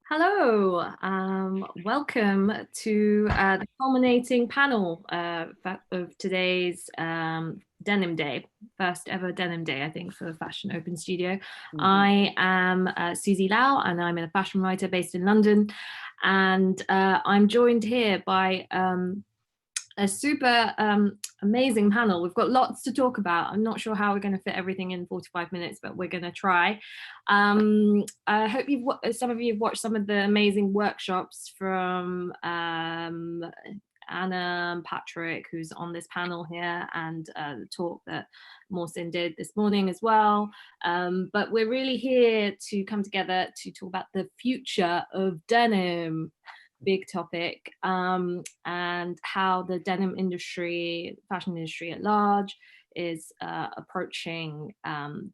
Hello, welcome to the culminating panel of today's Denim Day, first ever Denim Day, I think, for Fashion Open Studio. I am Susie Lau, and I'm a fashion writer based in London, and I'm joined here by a super amazing panel. We've got lots to talk about. I'm not sure how we're going to fit everything in 45 minutes, but we're going to try. I hope some of you have watched some of the amazing workshops from Anna and Patrick, who's on this panel here, and the talk that Mohsin did this morning as well. But we're really here to come together to talk about the future of denim. Big topic, and how the denim industry, fashion industry at large, is approaching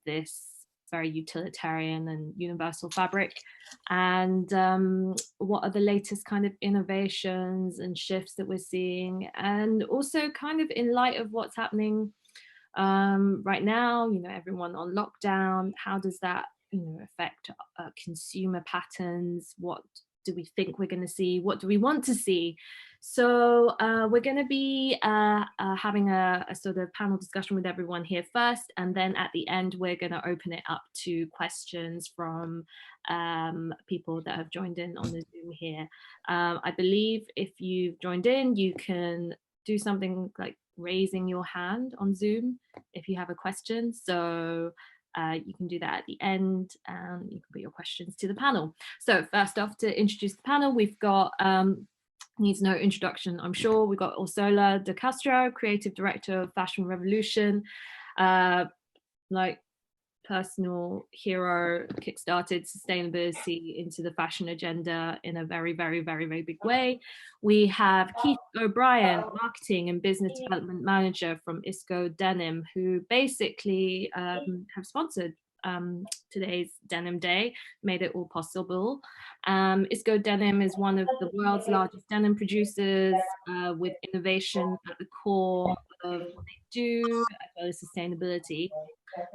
this very utilitarian and universal fabric, and what are the latest kind of innovations and shifts that we're seeing, and also kind of in light of what's happening right now, everyone on lockdown, how does that affect consumer patterns? What do we think we're going to see? What do we want to see? So we're going to be having a sort of panel discussion with everyone here first, and then at the end we're going to open it up to questions from people that have joined in on the Zoom here. I believe if you've joined in, you can do something like raising your hand on Zoom if you have a question. So you can do that at the end, and you can put your questions to the panel. So first off, to introduce the panel, we've got, needs no introduction, I'm sure, we've got Orsola de Castro, Creative Director of Fashion Revolution, like personal hero, kickstarted sustainability into the fashion agenda in a very, very, very, very big way. We have Keith O'Brien, Marketing and Business Development Manager from Isko Denim, who basically have sponsored today's Denim Day, made it all possible. Isko Denim is one of the world's largest denim producers, with innovation at the core of what they do, as well as sustainability.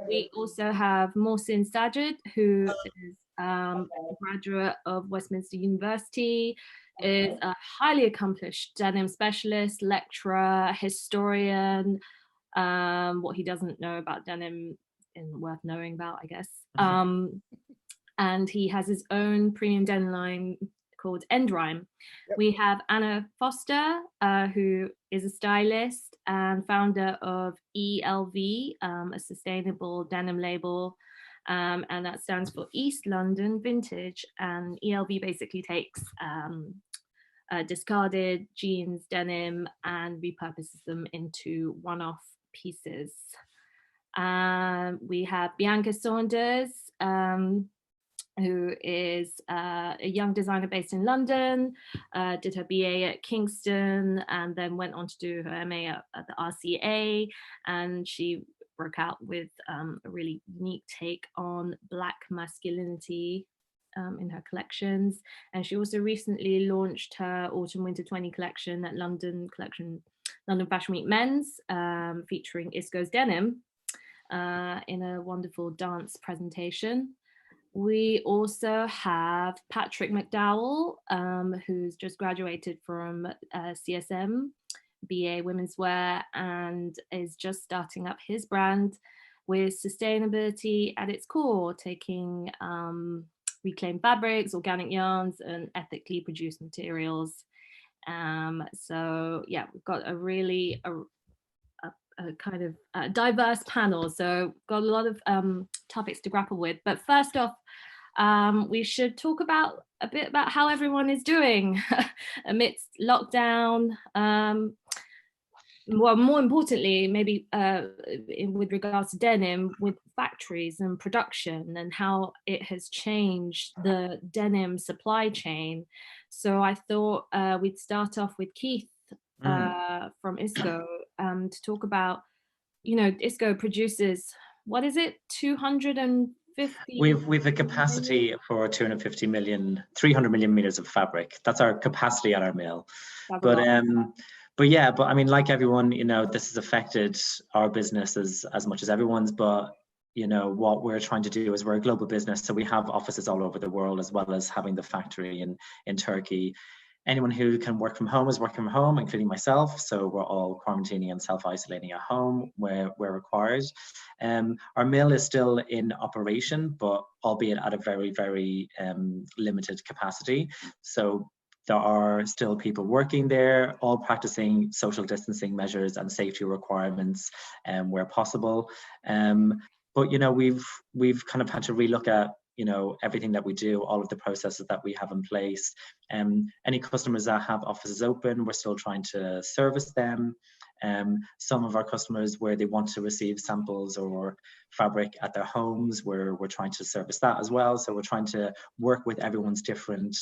We also have Mohsin Sajid, who is a graduate of Westminster University, is a highly accomplished denim specialist, lecturer, historian. What he doesn't know about denim isn't worth knowing about, I guess. And he has his own premium denim line called End Rhyme. Yep. We have Anna Foster, who is a stylist and founder of E.L.V, a sustainable denim label, and that stands for East London Vintage. And E.L.V basically takes discarded jeans, denim, and repurposes them into one-off pieces. We have Bianca Saunders, who is a young designer based in London, did her BA at Kingston, and then went on to do her MA at the RCA, and she broke out with a really unique take on Black masculinity in her collections. And she also recently launched her Autumn/Winter 20 collection at London Fashion Week Men's, featuring Isko's Denim in a wonderful dance presentation. We also have Patrick McDowell, who's just graduated from CSM, BA Women's Wear, and is just starting up his brand with sustainability at its core, taking reclaimed fabrics, organic yarns, and ethically produced materials. So yeah, we've got a really a kind of diverse panel, so got a lot of topics to grapple with. But first off, we should talk a bit about how everyone is doing amidst lockdown. Well, more importantly, maybe with regards to denim, with factories and production, and how it has changed the denim supply chain. So I thought we'd start off with Keith from Isko, to talk about, Isko produces, what is it, 250? We've a capacity for 300 million meters of fabric. That's our capacity at our mill. But I mean, like everyone, this has affected our business as much as everyone's. But what we're trying to do is we're a global business, so we have offices all over the world, as well as having the factory in Turkey. Anyone who can work from home is working from home, including myself. So we're all quarantining and self-isolating at home where required. Our mill is still in operation, but albeit at a very, very limited capacity. So there are still people working there, all practicing social distancing measures and safety requirements where possible. But we've kind of had to relook at everything that we do, all of the processes that we have in place. Any customers that have offices open, we're still trying to service them. Some of our customers where they want to receive samples or fabric at their homes, we're trying to service that as well. So we're trying to work with everyone's different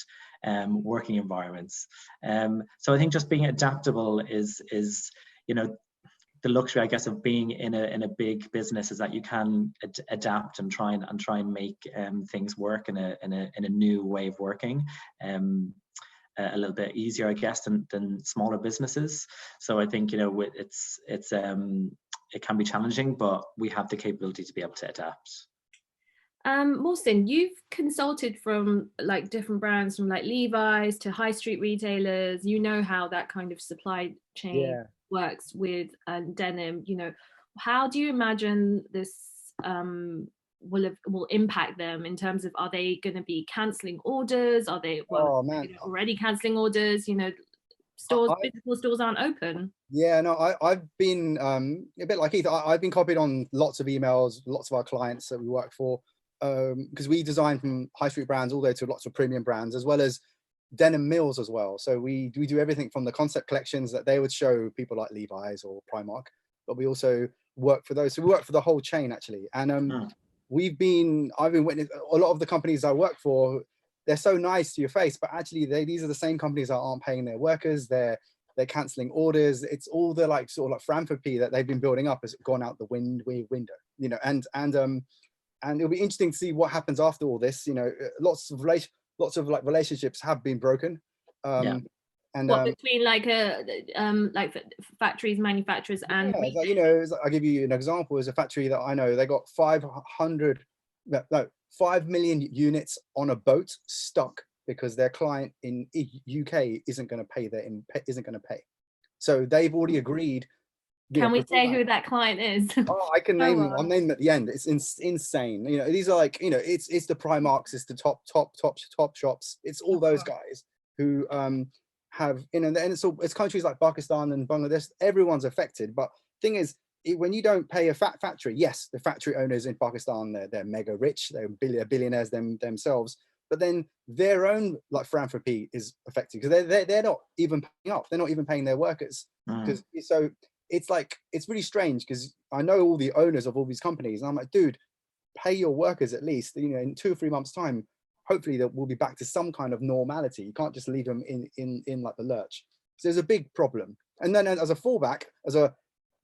working environments. So I think just being adaptable is the luxury, I guess, of being in a big business, is that you can adapt and try and make things work in a new way of working, a little bit easier, I guess, than smaller businesses. So I think it can be challenging, but we have the capability to be able to adapt. Mohsin, you've consulted from like different brands, from like Levi's to high street retailers. You know how that kind of supply chain works with denim. How do you imagine this will impact them in terms of, are they going to be cancelling orders? Are they already cancelling orders? Physical stores aren't open. Yeah, no, I've been a bit like Keith. I've been copied on lots of emails, lots of our clients that we work for, because we design from high street brands all the way to lots of premium brands, as well as denim mills as well. So we do everything from the concept collections that they would show people like Levi's or Primark, but we also work for those. So we work for the whole chain actually. And I've been witnessing a lot of the companies I work for. They're so nice to your face, but actually these are the same companies that aren't paying their workers. They're cancelling orders. It's all the sort of philanthropy that they've been building up has gone out the window, and it'll be interesting to see what happens after all this. Lots of relationships have been broken. And between factories, manufacturers, and I'll give you an example. There's a factory that I know, they got 5 million units on a boat stuck because their client in UK isn't going to pay. So they've already agreed. Can we say who that client is? Oh, I can name them. I'll name them at the end. It's insane. These are it's the Primarks, it's the top shops. It's all those guys who have and it's countries like Pakistan and Bangladesh. Everyone's affected. But thing is, when you don't pay a factory, yes, the factory owners in Pakistan, they're mega rich, they're billionaires themselves. But then their own philanthropy is affected because they're not even paying up. They're not even paying their workers. So it's really strange because I know all the owners of all these companies, and I'm like, dude, pay your workers at least. In 2 or 3 months' time, hopefully that we'll be back to some kind of normality. You can't just leave them in the lurch. So there's a big problem. And then as a fallback,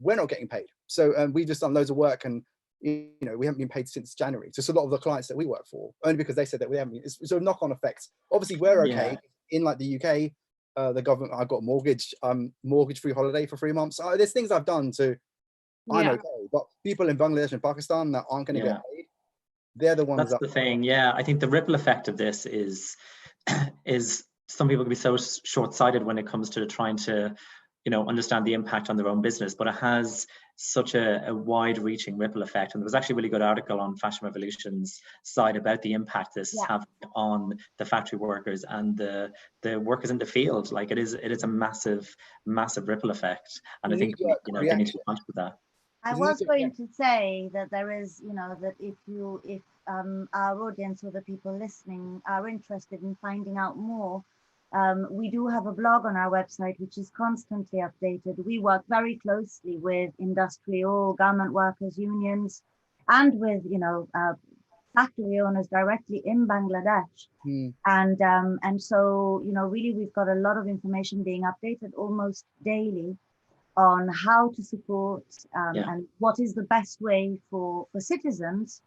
we're not getting paid. So we've just done loads of work, and we haven't been paid since January. Just a lot of the clients that we work for, only because they said that we haven't. It's a knock-on effect. Obviously, we're okay in the UK. The government, I've got mortgage-free holiday for 3 months. There's things I've done to, I'm okay. But people in Bangladesh and Pakistan that aren't going to get paid, they're the ones. That's the thing. Yeah, I think the ripple effect of this is some people can be so short-sighted when it comes to trying to, understand the impact on their own business, but it has such a wide-reaching ripple effect. And there was actually a really good article on Fashion Revolution's site about the impact this is having on the factory workers and the workers in the field. It is a massive ripple effect, and I think they need to be conscious of that. I was going to say that there is, that if our audience or the people listening are interested in finding out more, we do have a blog on our website which is constantly updated. We work very closely with industrial garment workers unions and with factory owners directly in Bangladesh. And so really we've got a lot of information being updated almost daily on how to support and what is the best way for citizens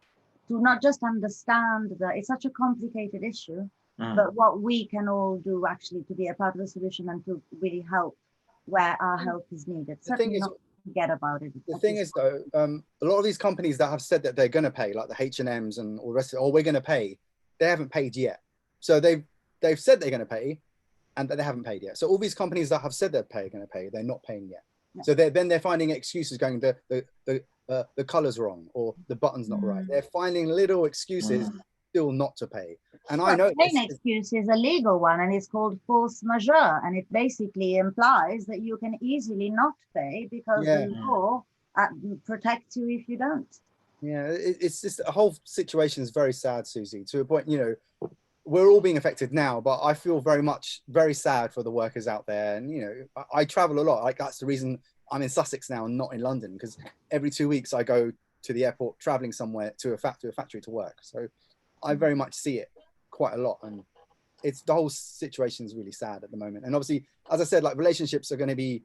to not just understand that it's such a complicated issue, but what we can all do actually to be a part of the solution and to really help where our help is needed. forget about it. The thing is though, a lot of these companies that have said that they're going to pay, like the H&Ms and all the rest of it, or we're going to pay, they haven't paid yet. So they've said they're going to pay, and but they haven't paid yet. So all these companies that have said they're going to pay, they're not paying yet. No. So they're finding excuses, going the color's wrong or the button's not right. They're finding little excuses still not to pay. And I know the main excuse is a legal one, and it's called force majeure, and it basically implies that you can easily not pay because the law protects you if you don't. Yeah, it's just a whole situation is very sad, Susie, to a point. We're all being affected now, but I feel very sad for the workers out there. And I travel a lot. Like, that's the reason I'm in Sussex now and not in London, because every 2 weeks I go to the airport, traveling somewhere to a factory to work. So I very much see it quite a lot, and the whole situation is really sad at the moment. And obviously, as I said, like, relationships are going to be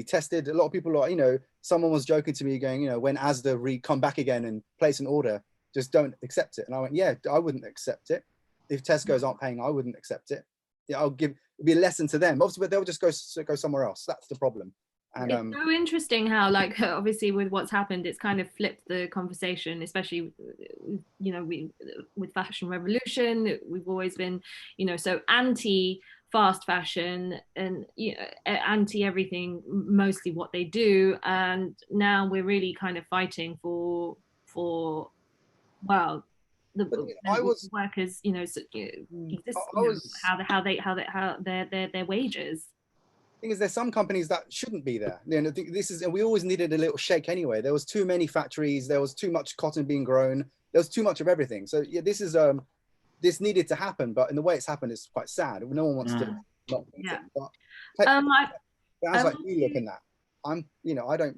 tested. A lot of people are, someone was joking to me going, when Asda come back again and place an order, just don't accept it. And I went, yeah, I wouldn't accept it. If Tesco's aren't paying, I wouldn't accept it. Yeah, it'd be a lesson to them. Obviously, but they'll just go somewhere else. That's the problem. And it's so interesting how, like, obviously with what's happened, it's kind of flipped the conversation, especially with fashion revolution. We've always been so anti fast fashion and anti everything, mostly what they do, and now we're really kind of fighting for well, the workers, how their wages. Thing is, there's some companies that shouldn't be there. We always needed a little shake anyway. There was too many factories. There was too much cotton being grown. There was too much of everything. So yeah, this needed to happen, but in the way it's happened, it's quite sad. No one wants to not. Yeah. But sounds like you look in that. I don't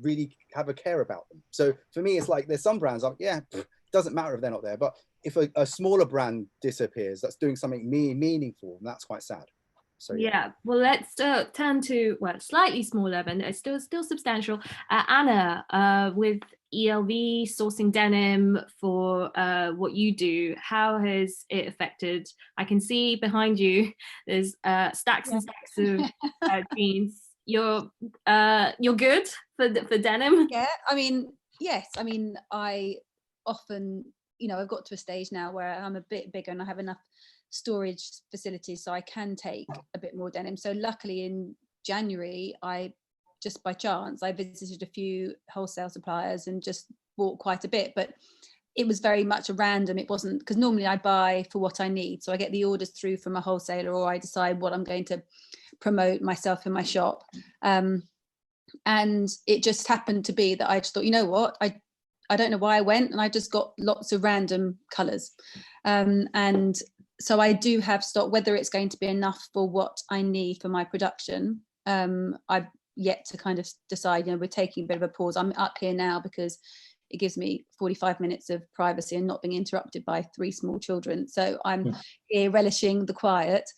really have a care about them. So for me, it's like, there's some brands like, it doesn't matter if they're not there. But if a smaller brand disappears, that's doing something meaningful, and that's quite sad. So yeah, well, let's turn to slightly smaller, but it's still substantial. Anna, with E.L.V. sourcing denim for what you do, how has it affected? I can see behind you there's stacks and stacks of jeans. You're good for denim. Yeah, yes. I often, I've got to a stage now where I'm a bit bigger and I have enough storage facilities so I can take a bit more denim. So luckily in January, just by chance, I visited a few wholesale suppliers and just bought quite a bit, but it was very much a random. It wasn't, because normally I buy for what I need. So I get the orders through from a wholesaler, or I decide what I'm going to promote myself in my shop. And it just happened to be that I just thought, you know what, I don't know why I went, and I just got lots of random colours. And so I do have stock. Whether it's going to be enough for what I need for my production, I've yet to kind of decide. We're taking a bit of a pause. I'm up here now because it gives me 45 minutes of privacy and not being interrupted by 3 small children. So I'm here relishing the quiet.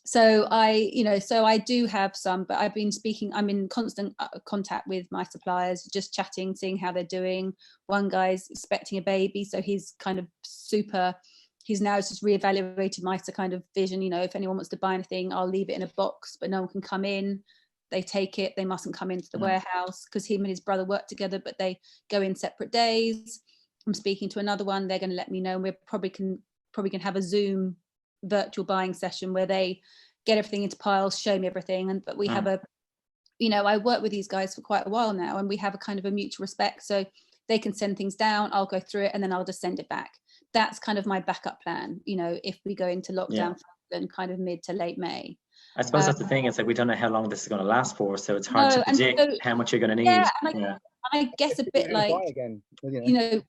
So I do have some, but I'm in constant contact with my suppliers, just chatting, seeing how they're doing. One guy's expecting a baby, so he's kind of he's now just reevaluated my kind of vision. If anyone wants to buy anything, I'll leave it in a box, but no one can come in. They take it, they mustn't come into the warehouse, because him and his brother work together, but they go in separate days. I'm speaking to another one, they're going to let me know, and we're probably can have a Zoom virtual buying session where they get everything into piles, show me everything. But we have I work with these guys for quite a while now, and we have a kind of a mutual respect, so they can send things down, I'll go through it, and then I'll just send it back. That's kind of my backup plan, if we go into lockdown in kind of mid to late May. I suppose that's the thing, it's like we don't know how long this is going to last for, so it's hard to predict how much you're going to need. I guess a bit like,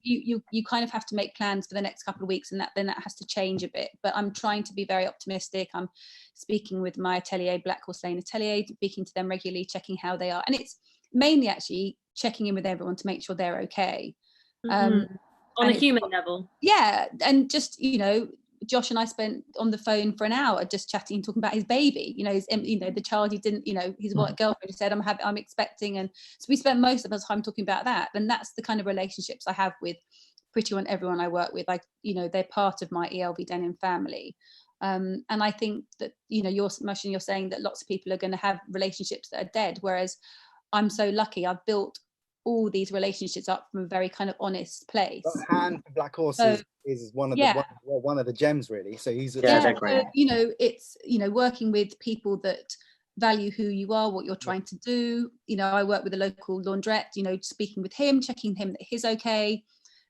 you kind of have to make plans for the next couple of weeks, and then that has to change a bit. But I'm trying to be very optimistic. I'm speaking with my atelier, Black Horse Lane Atelier, speaking to them regularly, checking how they are. And it's mainly actually checking in with everyone to make sure they're okay. On a human level. Yeah. And just, Josh and I spent on the phone for an hour just chatting, talking about his baby, the child he didn't, his girlfriend said, I'm expecting. And so we spent most of our time talking about that. And that's the kind of relationships I have with pretty much everyone I work with. Like, they're part of my E.L.V. Denim family. And I think that, you know, you're saying that lots of people are going to have relationships that are dead, whereas I'm so lucky. I've built all these relationships up from a very kind of honest place. But Hand for Black Horse is one of the gems, really. So he's they're great. So, you know, it's, you know, working with people that value who you are, what you're trying to do. You know, I work with a local laundrette, you know, speaking with him, checking him that he's okay.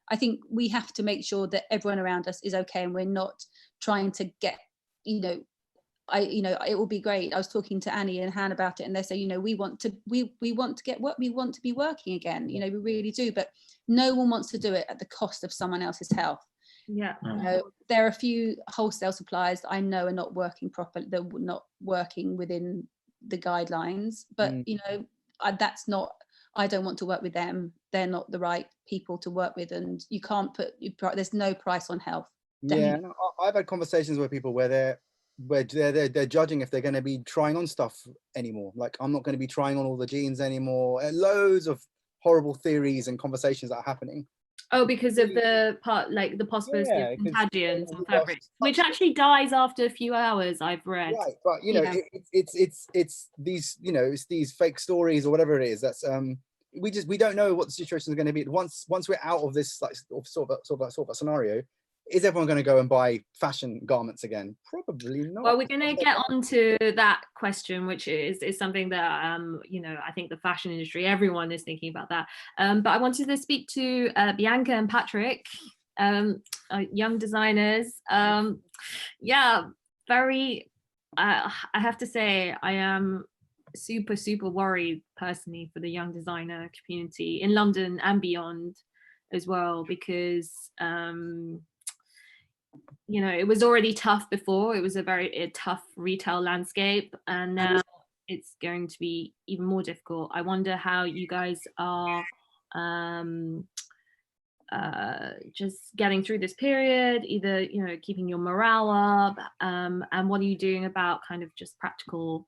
I think we have to make sure that everyone around us is okay, and we're not trying to get, you know, it will be great. I was talking to Annie and Han about it, and they say, you know, we want to get work, we want to be working again, you know, we really do, but no one wants to do it at the cost of someone else's health. Yeah. You know, there are a few wholesale suppliers that I know are not working properly, they're not working within the guidelines, but you know, that's not, I don't want to work with them. They're not the right people to work with, and you can't there's no price on health. Yeah, no, I've had conversations with people where they're judging if they're going to be trying on stuff anymore. Like, I'm not going to be trying on all the jeans anymore. Loads of horrible theories and conversations that are happening. Oh, because of the possibility of contagions on fabrics, which actually dies after a few hours, I've read. Right, but you know, it's these, you know, it's these fake stories or whatever it is. That's we don't know what the situation is going to be. Once we're out of this like sort of a scenario, is everyone going to go and buy fashion garments again? Probably not. Well, we're going to get onto that question, which is something that you know, I think the fashion industry, everyone is thinking about that. But I wanted to speak to Bianca and Patrick, young designers. Yeah, very. I have to say, I am super worried personally for the young designer community in London and beyond as well, because you know, it was already tough before. It was a very tough retail landscape, and now it's going to be even more difficult. I wonder how you guys are just getting through this period, either, you know, keeping your morale up, and what are you doing about kind of just practical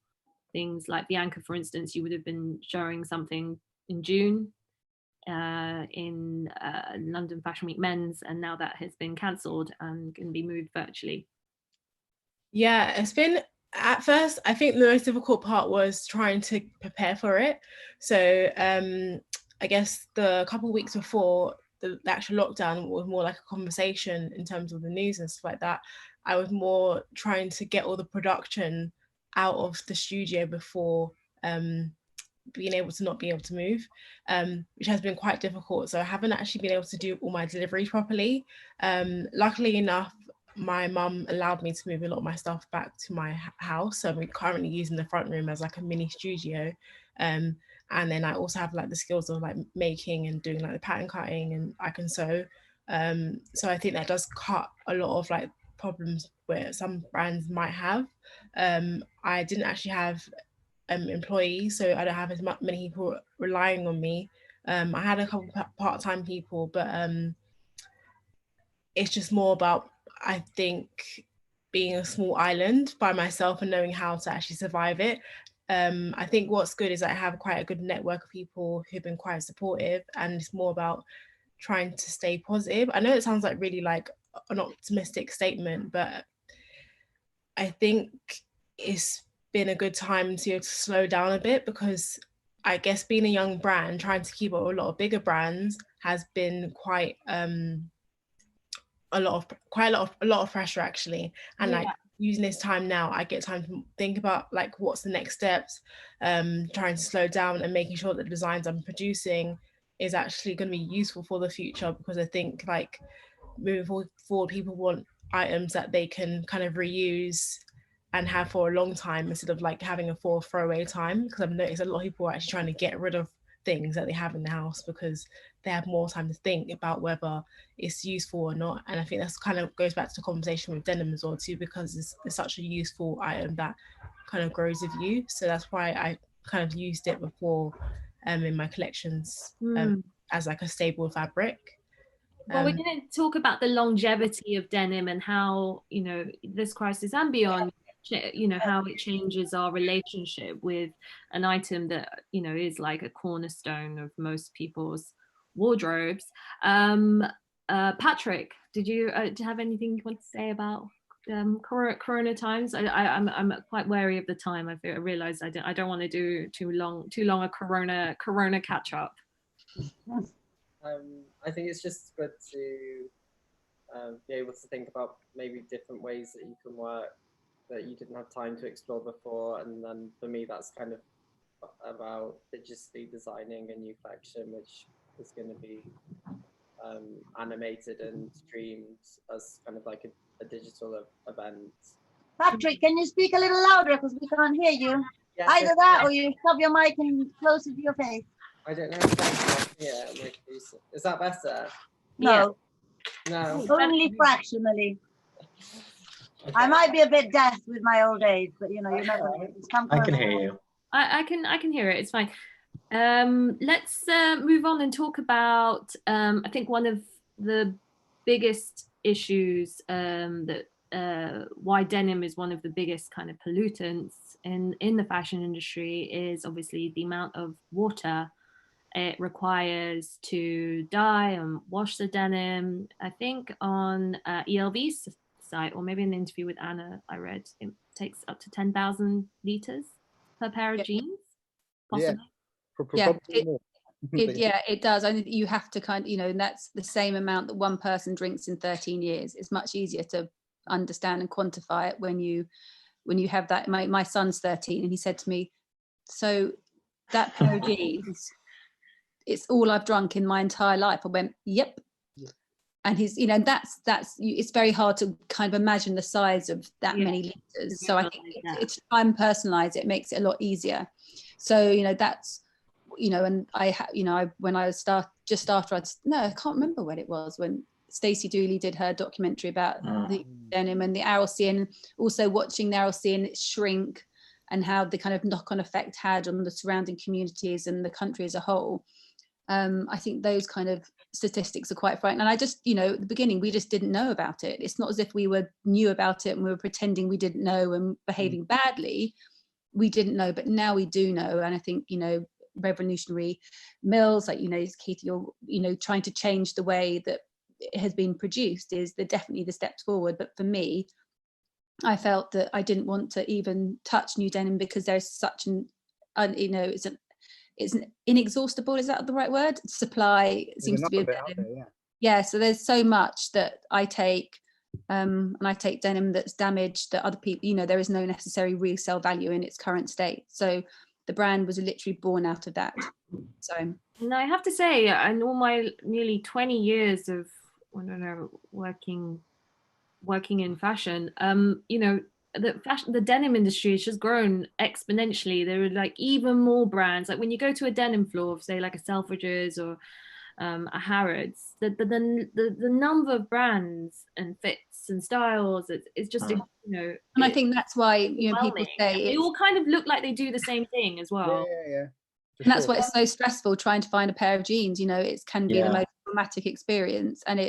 things, like Bianca, for instance, you would have been showing something in June in London Fashion Week Men's, and now that has been cancelled and can be moved virtually. Yeah, it's been, at first, I think the most difficult part was trying to prepare for it. So I guess the couple of weeks before the actual lockdown was more like a conversation in terms of the news and stuff like that. I was more trying to get all the production out of the studio before being able to not be able to move, which has been quite difficult. So I haven't actually been able to do all my deliveries properly. Luckily enough, my mum allowed me to move a lot of my stuff back to my house. So I'm currently using the front room as like a mini studio. And then I also have like the skills of like making and doing like the pattern cutting, and I can sew. So I think that does cut a lot of like problems where some brands might have. I didn't actually have employees, so I don't have as many people relying on me. I had a couple part-time people, but it's just more about, I think, being a small island by myself and knowing how to actually survive it. I think what's good is I have quite a good network of people who've been quite supportive, and it's more about trying to stay positive. I know it sounds like really like an optimistic statement, but I think it's been a good time to slow down a bit, because I guess being a young brand, trying to keep up with a lot of bigger brands has been quite a lot of pressure actually. And like using this time now, I get time to think about like what's the next steps, trying to slow down and making sure that the designs I'm producing is actually going to be useful for the future, because I think like moving forward people want items that they can kind of reuse and have for a long time, instead of like having a full throwaway time, because I've noticed a lot of people are actually trying to get rid of things that they have in the house because they have more time to think about whether it's useful or not. And I think that's kind of goes back to the conversation with denim as well too, because it's such a useful item that kind of grows with you. So that's why I kind of used it before in my collections as like a stable fabric. Well, we're going to talk about the longevity of denim and how, you know, this crisis and beyond, you know, how it changes our relationship with an item that, you know, is like a cornerstone of most people's wardrobes. Patrick, did you have anything you want to say about Corona times. I'm quite wary of the time. I realized I don't want to do too long a Corona catch up. I think it's just good to be able to think about maybe different ways that you can work that you didn't have time to explore before. And then for me, that's kind of about digitally designing a new collection, which is going to be animated and streamed as kind of like a digital event. Patrick, can you speak a little louder because we can't hear you? Yes, Either that or you shove your mic in closer to your face. I don't know if that's is that better? No. No. Only fractionally. Okay. I might be a bit deaf with my old age, but you know, you never know. I can hear you. I can hear it. It's fine. Let's move on and talk about I think one of the biggest issues that why denim is one of the biggest kind of pollutants in the fashion industry is obviously the amount of water it requires to dye and wash the denim. I think on E.L.V's site, or maybe in the interview with Anna, I read it takes up to 10,000 liters per pair of jeans. Possibly. Yeah, it does. I think you have to kind of, you know, and that's the same amount that one person drinks in 13 years. It's much easier to understand and quantify it when you have that. My son's 13 and he said to me, so that pair of jeans, it's all I've drunk in my entire life. I went, yep. And he's, you know, that's it's very hard to kind of imagine the size of that many liters. So I think it's try and personalize it makes it a lot easier. So, you know, that's, you know, and I can't remember when it was, when Stacey Dooley did her documentary about the denim and the RLC, and also watching the RLC and its shrink and how the kind of knock-on effect had on the surrounding communities and the country as a whole. I think those kind of statistics are quite frightening. And I just, you know, at the beginning, we just didn't know about it. It's not as if we knew about it and we were pretending we didn't know and behaving badly. We didn't know, but now we do know. And I think, you know, revolutionary mills, like, you know, Keith, you're, you know, trying to change the way that it has been produced is definitely the steps forward. But for me, I felt that I didn't want to even touch new denim because there's such an you know, it's an inexhaustible, is that the right word? Supply seems to be yeah, so there's so much that I take and I take denim that's damaged that other people, you know, there is no necessary resale value in its current state. So the brand was literally born out of that. So and I have to say, in all my nearly 20 years of, I don't know, working in fashion, you know, the denim industry has just grown exponentially. There are like even more brands. Like when you go to a denim floor, say like a Selfridges or a Harrods, the number of brands and fits and styles, it's just, you know. And I think that's why, you know, people say they all kind of look like they do the same thing as well. Yeah. And that's why it's so stressful trying to find a pair of jeans. You know, it can be the most traumatic experience, and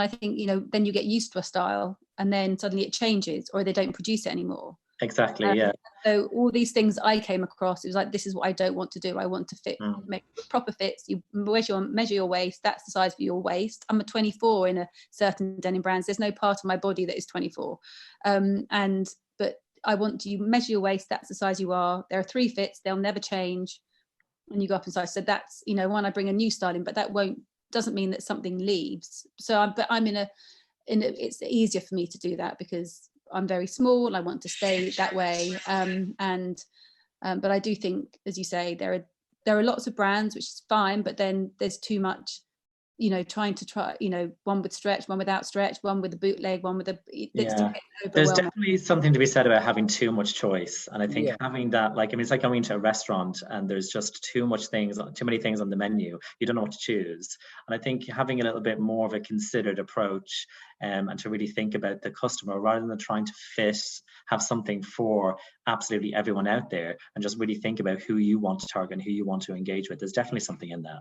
I think, you know, then you get used to a style and then suddenly it changes or they don't produce it anymore. Exactly, So all these things I came across, it was like, this is what I don't want to do. I want to make proper fits. You measure your waist. That's the size for your waist. I'm a 24 in a certain denim brands. There's no part of my body that is 24. But I want you measure your waist. That's the size you are. There are 3 fits. They'll never change. And you go up in size. So that's, you know, when I bring a new style in, but that doesn't mean that something leaves. So I'm it's easier for me to do that because I'm very small. I want to stay that way. But I do think, as you say, there are lots of brands, which is fine, but then there's too much, you know, you know, one with stretch, one without stretch, one with a bootleg, one with there's definitely something to be said about having too much choice. And I think having that, like, I mean, it's like going to a restaurant and there's just too many things on the menu. You don't know what to choose. And I think having a little bit more of a considered approach and to really think about the customer rather than trying to have something for absolutely everyone out there, and just really think about who you want to target and who you want to engage with. There's definitely something in that.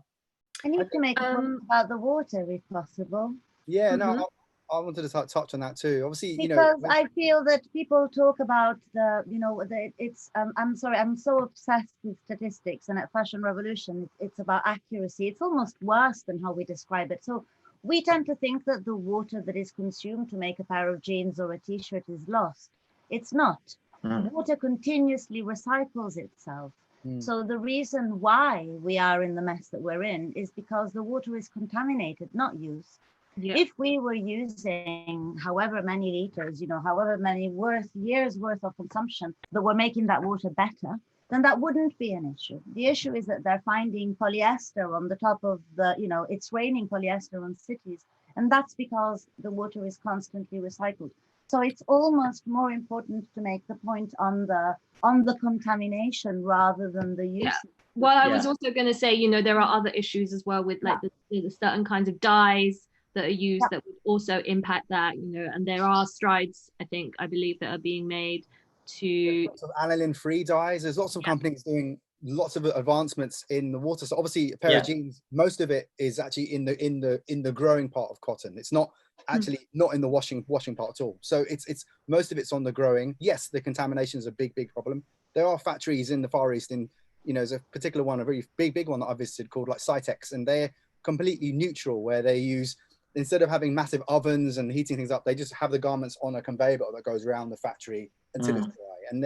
I need to make a point about the water, if possible. Yeah, no, I wanted to touch on that too. Obviously, because, you know, I feel that people talk about it's. I'm sorry, I'm so obsessed with statistics, and at Fashion Revolution, it's about accuracy. It's almost worse than how we describe it. So we tend to think that the water that is consumed to make a pair of jeans or a t-shirt is lost. It's not. Water continuously recycles itself. So the reason why we are in the mess that we're in is because the water is contaminated, not used. Yeah. If we were using however many liters, you know, however many years worth of consumption that were making that water better, then that wouldn't be an issue. The issue is that they're finding polyester on the top of the, you know, it's raining polyester on cities. And that's because the water is constantly recycled. So it's almost more important to make the point on the contamination rather than the use. Yeah. Well, I was also going to say, you know, there are other issues as well with like the certain kinds of dyes that are used that would also impact that, you know, and there are strides, I believe, that are being made to lots of aniline-free dyes. There's lots of companies doing lots of advancements in the water. So obviously a pair of jeans, most of it is actually in the growing part of cotton. It's not actually not in the washing part at all. So it's most of it's on the growing. Yes, the contamination is a big problem. There are factories in the Far East, in, you know, there's a particular one, a very big one that I visited called like Cytex, and they're completely neutral, where they use, instead of having massive ovens and heating things up, they just have the garments on a conveyor belt that goes around the factory until it's dry. And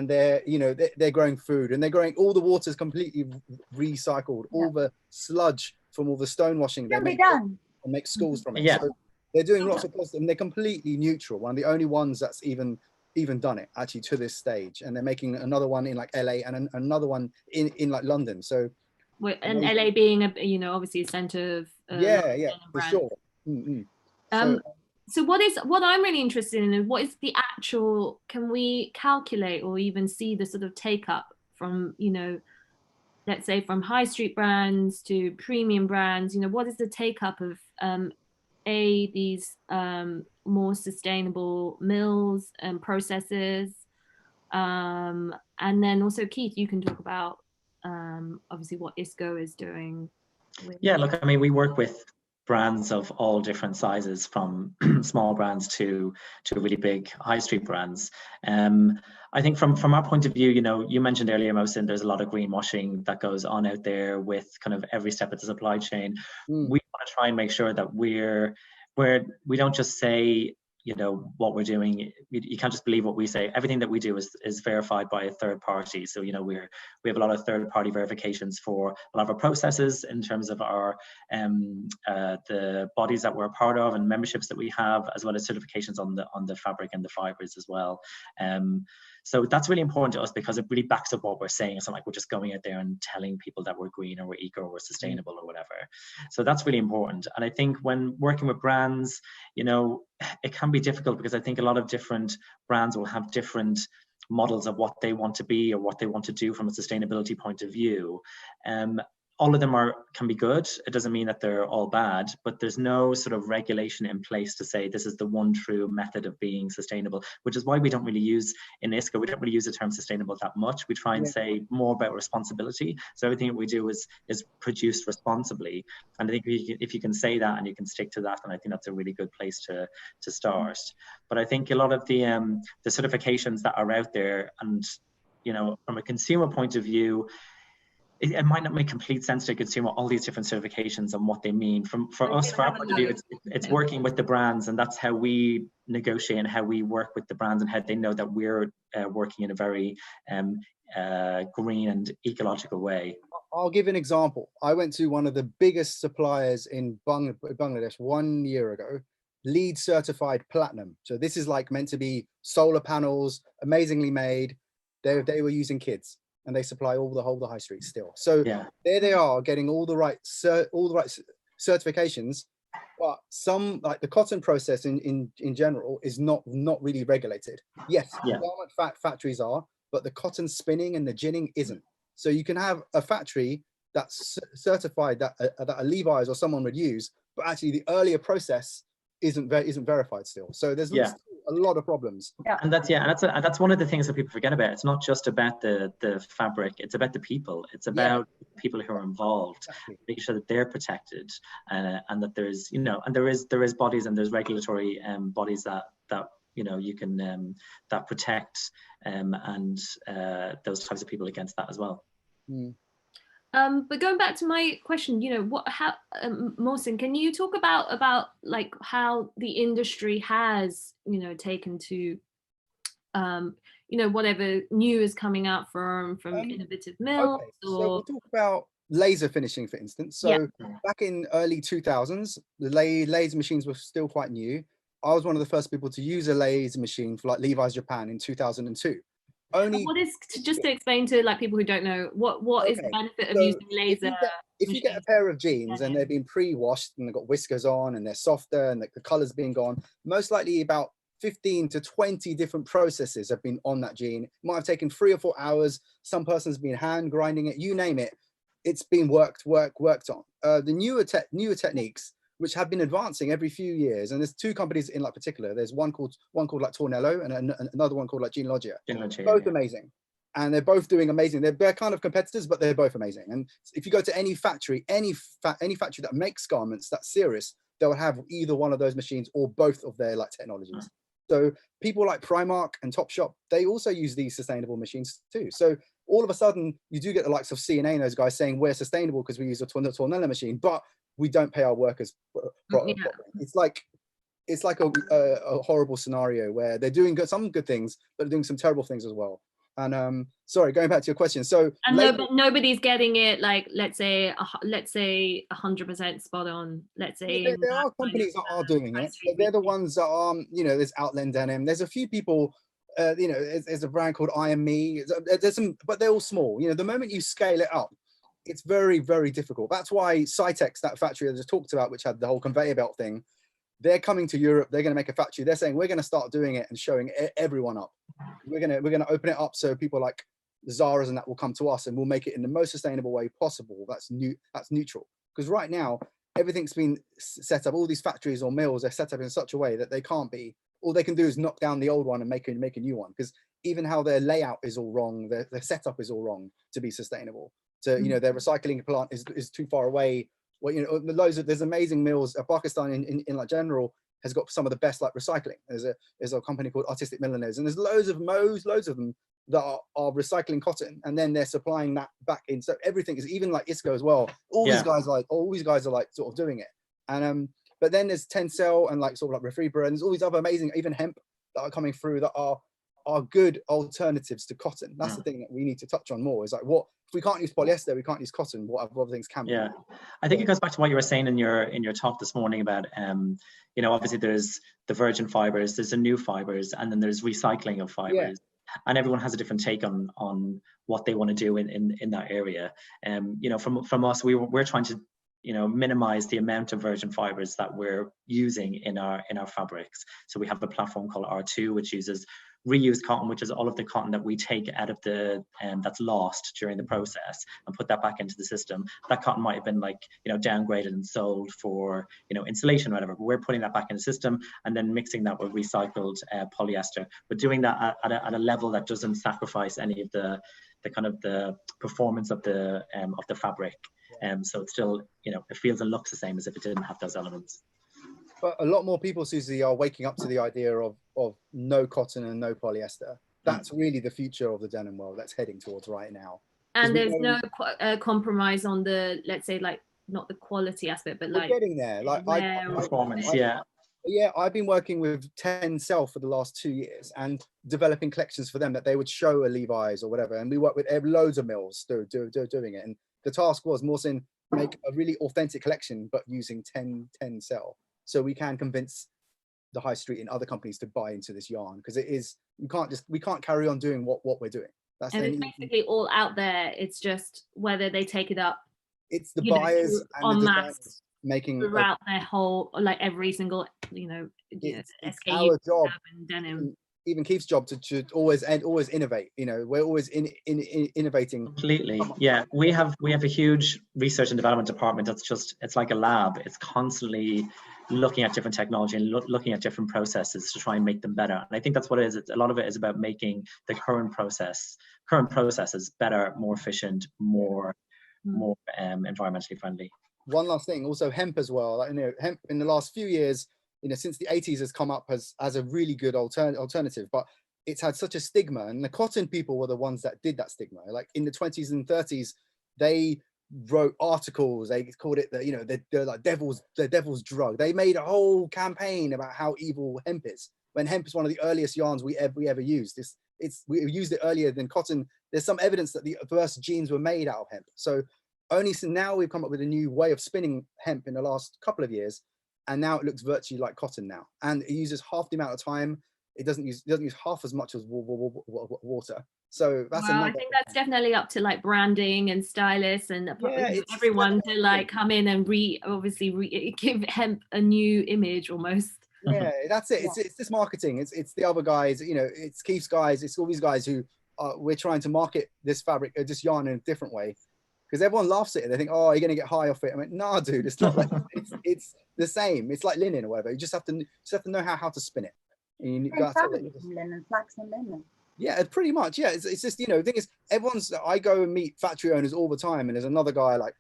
they're you know, they're growing food, and they're growing, all the water's completely recycled, all the sludge from all the stone washing they make schools from it. So they're doing lots of positive, and they're completely neutral. One of the only ones that's even done it actually to this stage, and they're making another one in like LA and another one in like London. So and LA being a, you know, obviously a center of for sure. So what I'm really interested in is what is the actual, can we calculate or even see the sort of take up from, you know, let's say from high street brands to premium brands, you know, what is the take up of these more sustainable mills and processes, and then also Keith, you can talk about obviously what Isko is doing. Look, I mean, we work with brands of all different sizes, from small brands to really big high street brands. I think from our point of view, you know, you mentioned earlier, Mohsin, there's a lot of greenwashing that goes on out there with kind of every step of the supply chain. We want to try and make sure that we don't just say, you know, what we're doing. You can't just believe what we say. Everything that we do is verified by a third party. So, you know, we have a lot of third party verifications for a lot of our processes in terms of our the bodies that we're a part of and memberships that we have, as well as certifications on the fabric and the fibers as well. So that's really important to us, because it really backs up what we're saying. It's not like we're just going out there and telling people that we're green or we're eco or we're sustainable or whatever. So that's really important. And I think when working with brands, you know, it can be difficult, because I think a lot of different brands will have different models of what they want to be or what they want to do from a sustainability point of view. All of them can be good. It doesn't mean that they're all bad, but there's no sort of regulation in place to say this is the one true method of being sustainable, which is why we don't really use, in Isko, we don't really use the term sustainable that much. We try and say more about responsibility. So everything that we do is produced responsibly. And I think if you can say that and you can stick to that, then I think that's a really good place to start. But I think a lot of the certifications that are out there, and, you know, from a consumer point of view, it might not make complete sense to a consumer, all these different certifications and what they mean. For us, from our point of view, it's working with the brands, and that's how we negotiate and how we work with the brands, and how they know that we're working in a very green and ecological way. I'll give an example. I went to one of the biggest suppliers in Bangladesh 1 year ago, LEED certified platinum. So this is like meant to be solar panels, amazingly made. They were using kids, and they supply all the high street still. So there they are, getting all the right certifications, but some, like the cotton process in general, is not really regulated. Yes, garment factories are, but the cotton spinning and the ginning isn't. So you can have a factory that's certified that a Levi's or someone would use, but actually the earlier process isn't verified still. So there's a lot of problems. And that's one of the things that people forget about. It's not just about the fabric, it's about the people. It's about people who are involved, making sure that they're protected, and that there's, you know, and there is bodies and there's regulatory bodies that you know, you can that protect and those types of people against that as well. But going back to my question, Mohsin, can you talk about like how the industry has, taken to, whatever new is coming out from innovative mills Okay, so or we'll talk about laser finishing, for instance. yeah. So back in early 2000s, the laser machines were still quite new. I was one of the first people to use a laser machine for like Levi's Japan in 2002. Only What is, just to explain to like people who don't know, what is the okay, benefit of so using laser if you get a machines? pair of jeans and they've been pre-washed and they've got whiskers on and they're softer and the color's been gone, most likely about 15 to 20 different processes have been on that jean. It might have taken 3 or 4 hours. Some person's been hand grinding it, you name it. It's been worked on. The newer techniques, which have been advancing every few years, and there's 2 companies in like particular. There's one called like Tornello and another one called like Genealogia. Both amazing, and they're both doing amazing. They're kind of competitors, but they're both amazing. And if you go to any factory, any factory that makes garments that's serious, they'll have either one of those machines or both of their like technologies. So people like Primark and Topshop, they also use these sustainable machines too. So all of a sudden, you do get the likes of C&A and those guys saying we're sustainable because we use a Tornello machine, but we don't pay our workers properly. It's like a horrible scenario where they're doing some good things, but they're doing some terrible things as well. And sorry, going back to your question. So nobody's getting it like, let's say 100% spot on. Let's say there are companies that are doing it, but they're the ones that are, there's Outland Denim. There's a few people, there's a brand called I Am Me. There's some, but they're all small. The moment you scale it up, it's very, very difficult. That's why Cytex, that factory I just talked about, which had the whole conveyor belt thing, they're coming to Europe. They're going to make a factory. They're saying we're going to start doing it and showing everyone up. We're going to open it up so people like Zara's and that will come to us, and we'll make it in the most sustainable way possible. That's neutral. Because right now everything's been set up. All these factories or mills are set up in such a way that they can't be. All they can do is knock down the old one and make a new one. Because even how their layout is all wrong, their setup is all wrong to be sustainable. So their recycling plant is too far away. Well, there's amazing mills. Pakistan in like general has got some of the best like recycling. There's a company called Artistic Milliners, and there's loads of them that are recycling cotton, and then they're supplying that back in. So everything is, even like Isko as well. All these guys are like sort of doing it. And but then there's Tencel and like sort of like Refibra, and there's all these other amazing, even hemp, that are coming through that are good alternatives to cotton. That's the thing that we need to touch on more. Is like, what if we can't use polyester, we can't use cotton, what other things can be? Yeah, I think it goes back to what you were saying in your talk this morning about obviously there's the virgin fibers, there's the new fibers, and then there's recycling of fibers. And everyone has a different take on what they want to do in that area. From us, we're trying to minimize the amount of virgin fibers that we're using in our fabrics. So we have a platform called R2, which uses reused cotton, which is all of the cotton that we take out of the that's lost during the process, and put that back into the system. That cotton might have been like downgraded and sold for insulation or whatever, but we're putting that back in the system and then mixing that with recycled polyester, but doing that at a level that doesn't sacrifice any of the kind of the performance of the fabric. So it's still, it feels and looks the same as if it didn't have those elements. But a lot more people, Susie, are waking up to the idea of no cotton and no polyester. That's really the future of the denim world that's heading towards right now. And there's no compromise on the, let's say, like, not the quality aspect, but like getting there. Like performance, yeah, I've been working with Tencel for the last 2 years and developing collections for them that they would show a Levi's or whatever. And we work with loads of mills doing it. And the task was, Mohsin, make a really authentic collection, but using Tencel. So we can convince the high street and other companies to buy into this yarn, because we can't carry on doing what we're doing. And it's basically all out there. It's just whether they take it up. It's the buyers and the designers making throughout their whole, like every single, it's SKU our job, denim. Even Keith's job to always innovate. We're always innovating. Completely, yeah. We have a huge research and development department it's like a lab. It's constantly looking at different technology and looking at different processes to try and make them better. And I think that's what it is. A lot of it is about making the current processes better, more efficient, more environmentally friendly. One last thing, also hemp as well. Like, hemp in the last few years, since the 80s has come up as a really good alternative, but it's had such a stigma, and the cotton people were the ones that did that stigma. Like in the 20s and 30s, they wrote articles. They called it the like the devil's drug. They made a whole campaign about how evil hemp is, when hemp is one of the earliest yarns we ever used. We used it earlier than cotton. There's some evidence that the first jeans were made out of hemp. So only now we've come up with a new way of spinning hemp in the last couple of years, and now it looks virtually like cotton now, and it uses half the amount of time. It doesn't use half as much as water. So that's I think that's definitely up to like branding and stylists and everyone to like come in and give hemp a new image almost. Yeah, that's it. It's this marketing. It's the other guys. It's Keith's guys. It's all these guys who we're trying to market this fabric, this yarn in a different way, because everyone laughs at it. They think, oh, you're gonna get high off it. I mean, nah, dude, it's not like it's the same. It's like linen or whatever. You just have to know how to spin it. Linen, flax and linen. Yeah, pretty much. Yeah, it's just the thing is, I go and meet factory owners all the time, and there's another guy like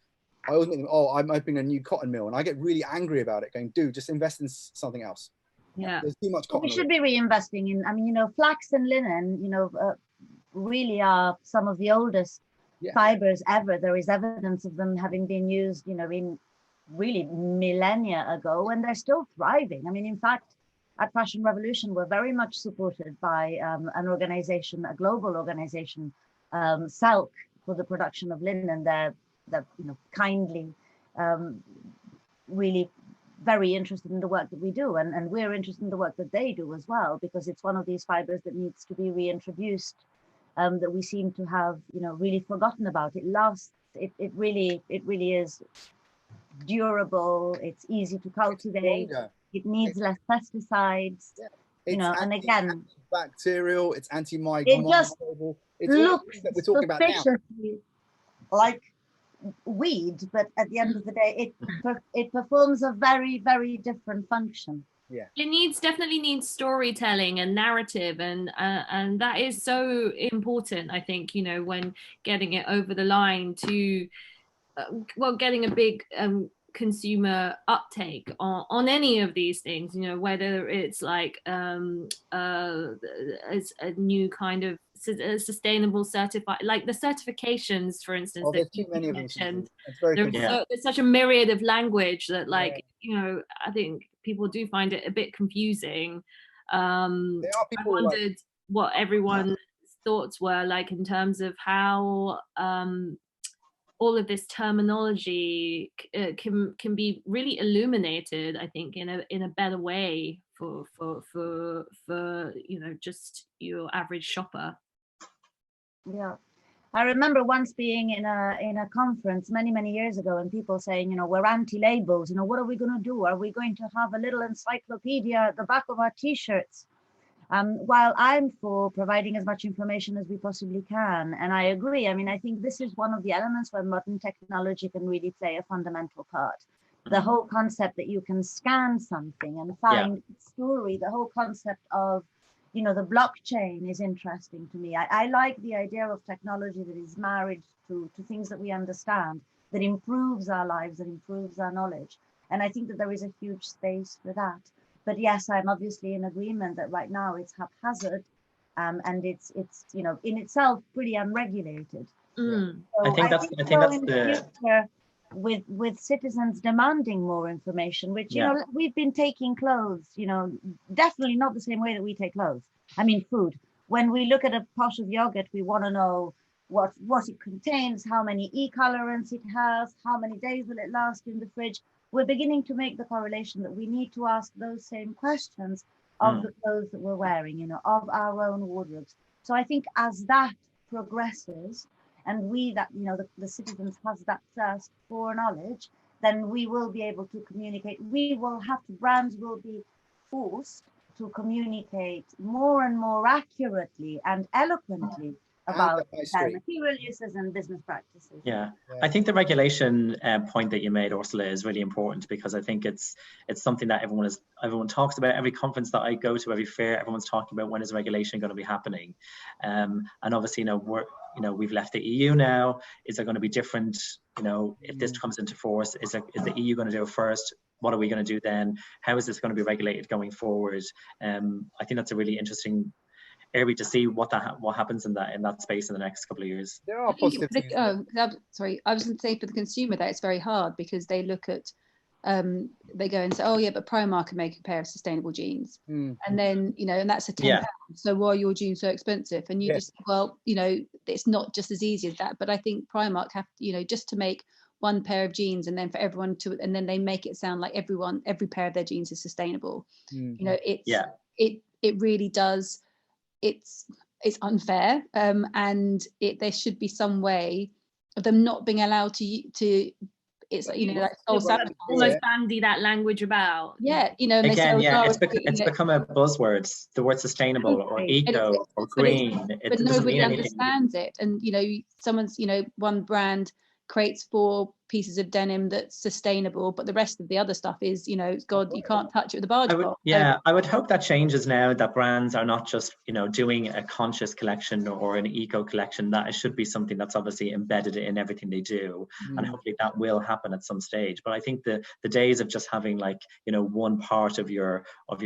I always meet them. Oh, I'm opening a new cotton mill, and I get really angry about it. Going, dude, just invest in something else. Yeah, there's too much cotton. We should be reinvesting in. I mean, flax and linen, really are some of the oldest fibers ever. There is evidence of them having been used, in really millennia ago, and they're still thriving. I mean, in fact, at Fashion Revolution, we're very much supported by an organization, a global organization, Silk, for the production of linen. They're kindly, really very interested in the work that we do, and we're interested in the work that they do as well, because it's one of these fibers that needs to be reintroduced, that we seem to have, really forgotten about. It lasts. It really is durable. It's easy to cultivate. It needs less pesticides, and again, bacterial. It's antimicrobial. It just looks that we're talking about now, like weed, but at the end of the day, it performs a very, very different function. Yeah, it definitely needs storytelling and narrative, and that is so important. I think when getting it over the line to getting a big consumer uptake on any of these things, whether it's like as a new kind of sustainable certified, like the certifications, for instance. There's too many of them. There's such a myriad of language that I think people do find it a bit confusing. I wondered what everyone's thoughts were like in terms of how all of this terminology can be really illuminated, I think, in a better way for just your average shopper. Yeah, I remember once being in a conference many years ago, and people saying, we're anti-labels. What are we going to do? Are we going to have a little encyclopedia at the back of our t-shirts? While I'm for providing as much information as we possibly can, and I agree. I mean, I think this is one of the elements where modern technology can really play a fundamental part. The whole concept that you can scan something and find story, the whole concept of, the blockchain is interesting to me. I like the idea of technology that is married to things that we understand, that improves our lives, that improves our knowledge. And I think that there is a huge space for that. But yes, I'm obviously in agreement that right now it's haphazard, and it's in itself pretty unregulated. So I think that's the future, with citizens demanding more information, which we've been taking clothes, definitely not the same way that we take clothes. I mean, food. When we look at a pot of yogurt, we want to know what it contains, how many e-colorants it has, how many days will it last in the fridge. We're beginning to make the correlation that we need to ask those same questions of the clothes that we're wearing, of our own wardrobes. So I think as that progresses, and the citizens has that thirst for knowledge, then we will be able to communicate. Brands will be forced to communicate more and more accurately and eloquently about material uses and business practices. Yeah, I think the regulation point that you made, Orsola, is really important, because I think it's something that everyone talks about. Every conference that I go to, every fair, everyone's talking about when is regulation going to be happening. And obviously, we've left the EU now. Is there going to be different? If this comes into force, is the EU going to do it first? What are we going to do then? How is this going to be regulated going forward? I think that's a really interesting airy to see what happens in that space in the next couple of years. There are positive things. Sorry, I was going to say for the consumer that it's very hard because they look at they go and say, oh yeah, but Primark can make a pair of sustainable jeans, and then and that's a £10. So why are your jeans so expensive? And you just, well, it's not just as easy as that. But I think Primark have, just to make one pair of jeans and then for everyone to, and then they make it sound like every pair of their jeans is sustainable. It really does. It's unfair, and there should be some way of them not being allowed to. It's like almost bandy that language about. And again, they say, it's become a buzzword. The word sustainable or eco or green. But nobody understands it. And someone's one brand creates 4 pieces of denim that's sustainable, but the rest of the other stuff is, God, you can't touch it with a barge pole. I would hope that changes now, that brands are not just, doing a conscious collection or an eco collection. That it should be something that's obviously embedded in everything they do. And hopefully that will happen at some stage. But I think the days of just having one part of your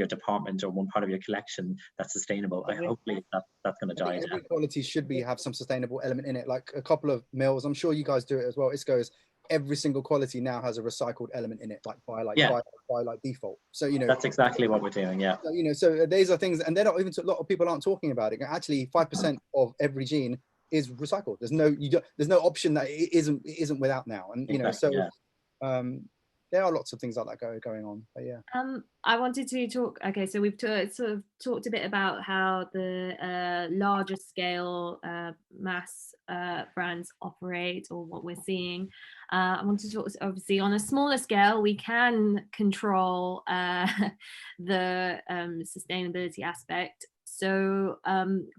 department or one part of your collection that's sustainable, hopefully that's going to die down. Every quality should have some sustainable element in it. Like a couple of mills, I'm sure you guys do it as well. Isko's, every single quality now has a recycled element in it, by default. So that's exactly what we're doing. So these are things, and they're not even, a lot of people aren't talking about it. Actually, 5% of every jean is recycled. There's no option that it isn't without now. There are lots of things like that going on. But I wanted to talk. Okay, so we've sort of talked a bit about how the larger scale mass brands operate, or what we're seeing. I want to talk, obviously, on a smaller scale, we can control the sustainability aspect. So,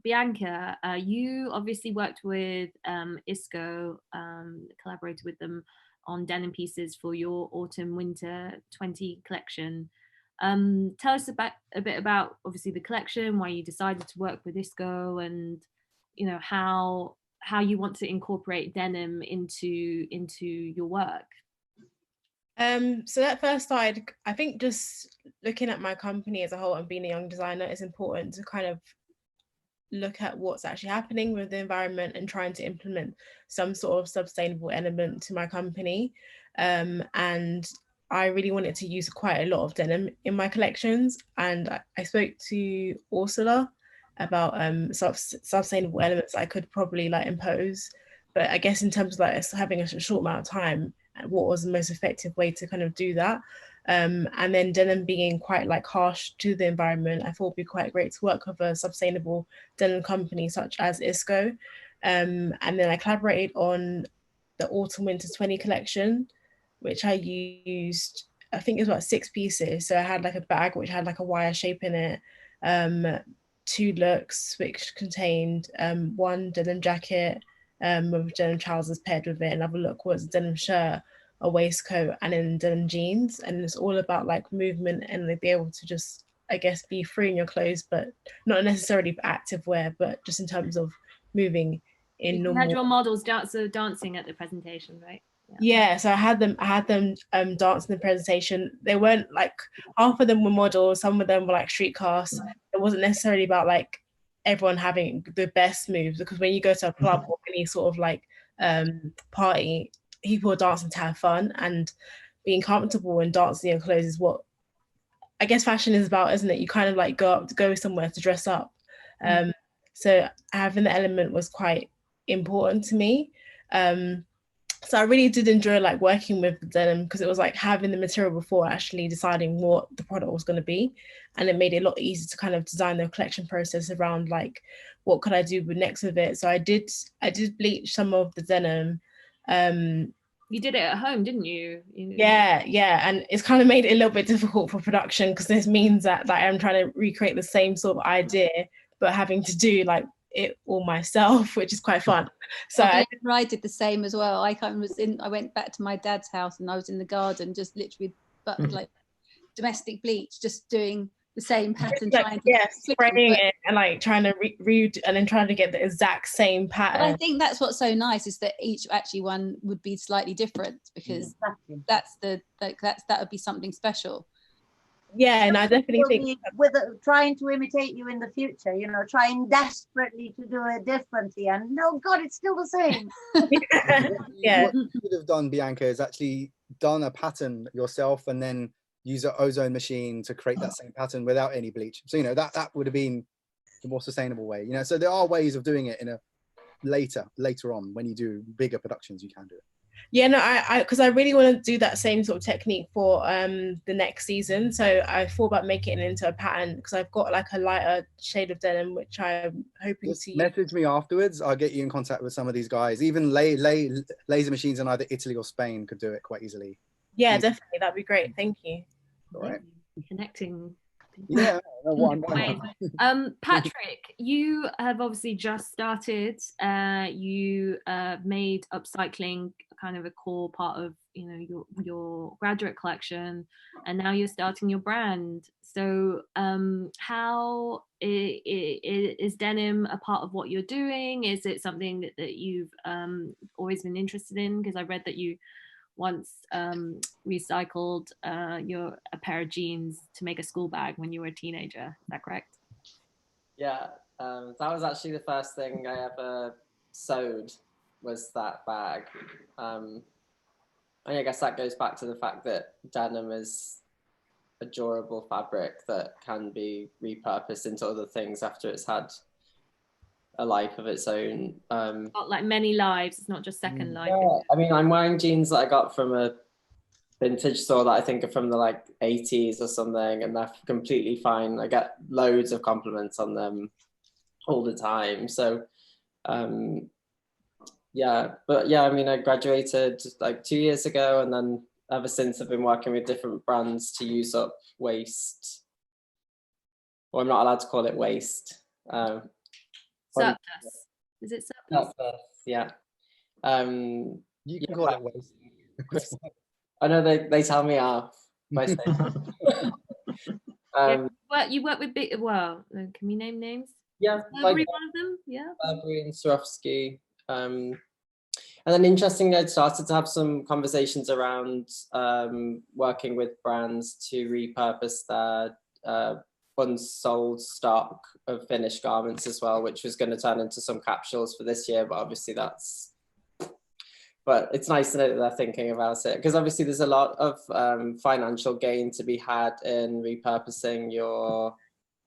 Bianca, you obviously worked with Isko, collaborated with them on denim pieces for your autumn winter 20 collection. Tell us a bit about obviously the collection, why you decided to work with Isko, and how you want to incorporate denim into your work. So that first started, I think, just looking at my company as a whole and being a young designer, it's important to kind of look at what's actually happening with the environment and trying to implement some sort of sustainable element to my company. And I really wanted to use quite a lot of denim in my collections. And I spoke to Orsola about sustainable elements I could probably impose. But I guess in terms of having a short amount of time, what was the most effective way to kind of do that? And then denim being quite harsh to the environment, I thought it'd be quite great to work with a sustainable denim company such as Isko. And then I collaborated on the autumn winter 20 collection, which I used, I think it was about 6 pieces. So I had a bag which had a wire shape in it, 2 looks which contained one denim jacket with denim trousers paired with it. Another look was a denim shirt, a waistcoat, and then denim jeans. And it's all about movement and be able to just, I guess, be free in your clothes, but not necessarily for active wear, but just in terms of moving in normal. You had your models dancing at the presentation, right? Yeah, so I had them dance in the presentation. They weren't half of them were models, some of them were street casts. It wasn't necessarily about everyone having the best moves, because when you go to a club or any sort of party, people are dancing to have fun, and being comfortable and dancing in your clothes is what I guess fashion is about, isn't it? You kind of go somewhere to dress up. So having the element was quite important to me. So I really did enjoy working with the denim, because it was having the material before actually deciding what the product was going to be, and it made it a lot easier to kind of design the collection process around what could I do next with it. So I did bleach some of the denim. You did it at home, didn't you? Yeah, and it's kind of made it a little bit difficult for production, because this means that I'm trying to recreate the same sort of idea, but having to do it all myself, which is quite fun. So I did the same as well. I went back to my dad's house and I was in the garden just literally domestic bleach, just doing the same pattern, spraying it and trying to read and then trying to get the exact same pattern. But I think that's what's so nice, is that each one would be slightly different, because that would be something special. Yeah, and I definitely We'll think be trying to imitate you in the future, you know, trying desperately to do it differently, and no, God, it's still the same. yeah. What you could have done, Bianca, is actually done a pattern yourself and then use an ozone machine to create that same pattern without any bleach. So, you know, that would have been the more sustainable way, you know. So there are ways of doing it in a later on when you do bigger productions. You can do it. Yeah, no, I because I really want to do that same sort of technique for the next season. So I thought about making it into a pattern, because I've got like a lighter shade of denim which I'm hoping Just to message me afterwards. I'll get you in contact with some of these guys. Even laser machines in either Italy or Spain could do it quite easily. Yeah, definitely, that'd be great. Thank you. All right. Connecting. Yeah. Why not? Patrick, you have obviously just started. You made upcycling kind of a core part of, you know, your graduate collection, and now you're starting your brand. So how is denim a part of what you're doing? Is it something that you've always been interested in? Because I read that you once recycled a pair of jeans to make a school bag when you were a teenager. Is that correct? Yeah, that was actually the first thing I ever sewed, was that bag. And I guess that goes back to the fact that denim is a durable fabric that can be repurposed into other things after it's had a life of its own. Not like many lives, it's not just second life. Yeah, I mean, I'm wearing jeans that I got from a vintage store that I think are from the like 80s or something, and they're completely fine. I get loads of compliments on them all the time. So yeah, but yeah, I mean, I graduated like 2 years ago, and then ever since I've been working with different brands to use up waste. Well, I'm not allowed to call it waste. Surplus. Is it surplus? Surplus, yeah. You can call it waste. I know they tell me off by saying you work with big, well, can we name names? Yeah, Burberry, one of them, yeah. Burberry and Swarovski. And then interestingly, I'd started to have some conversations around working with brands to repurpose their unsold stock of finished garments as well, which was going to turn into some capsules for this year, but obviously but it's nice to know that they're thinking about it, because obviously there's a lot of financial gain to be had in repurposing your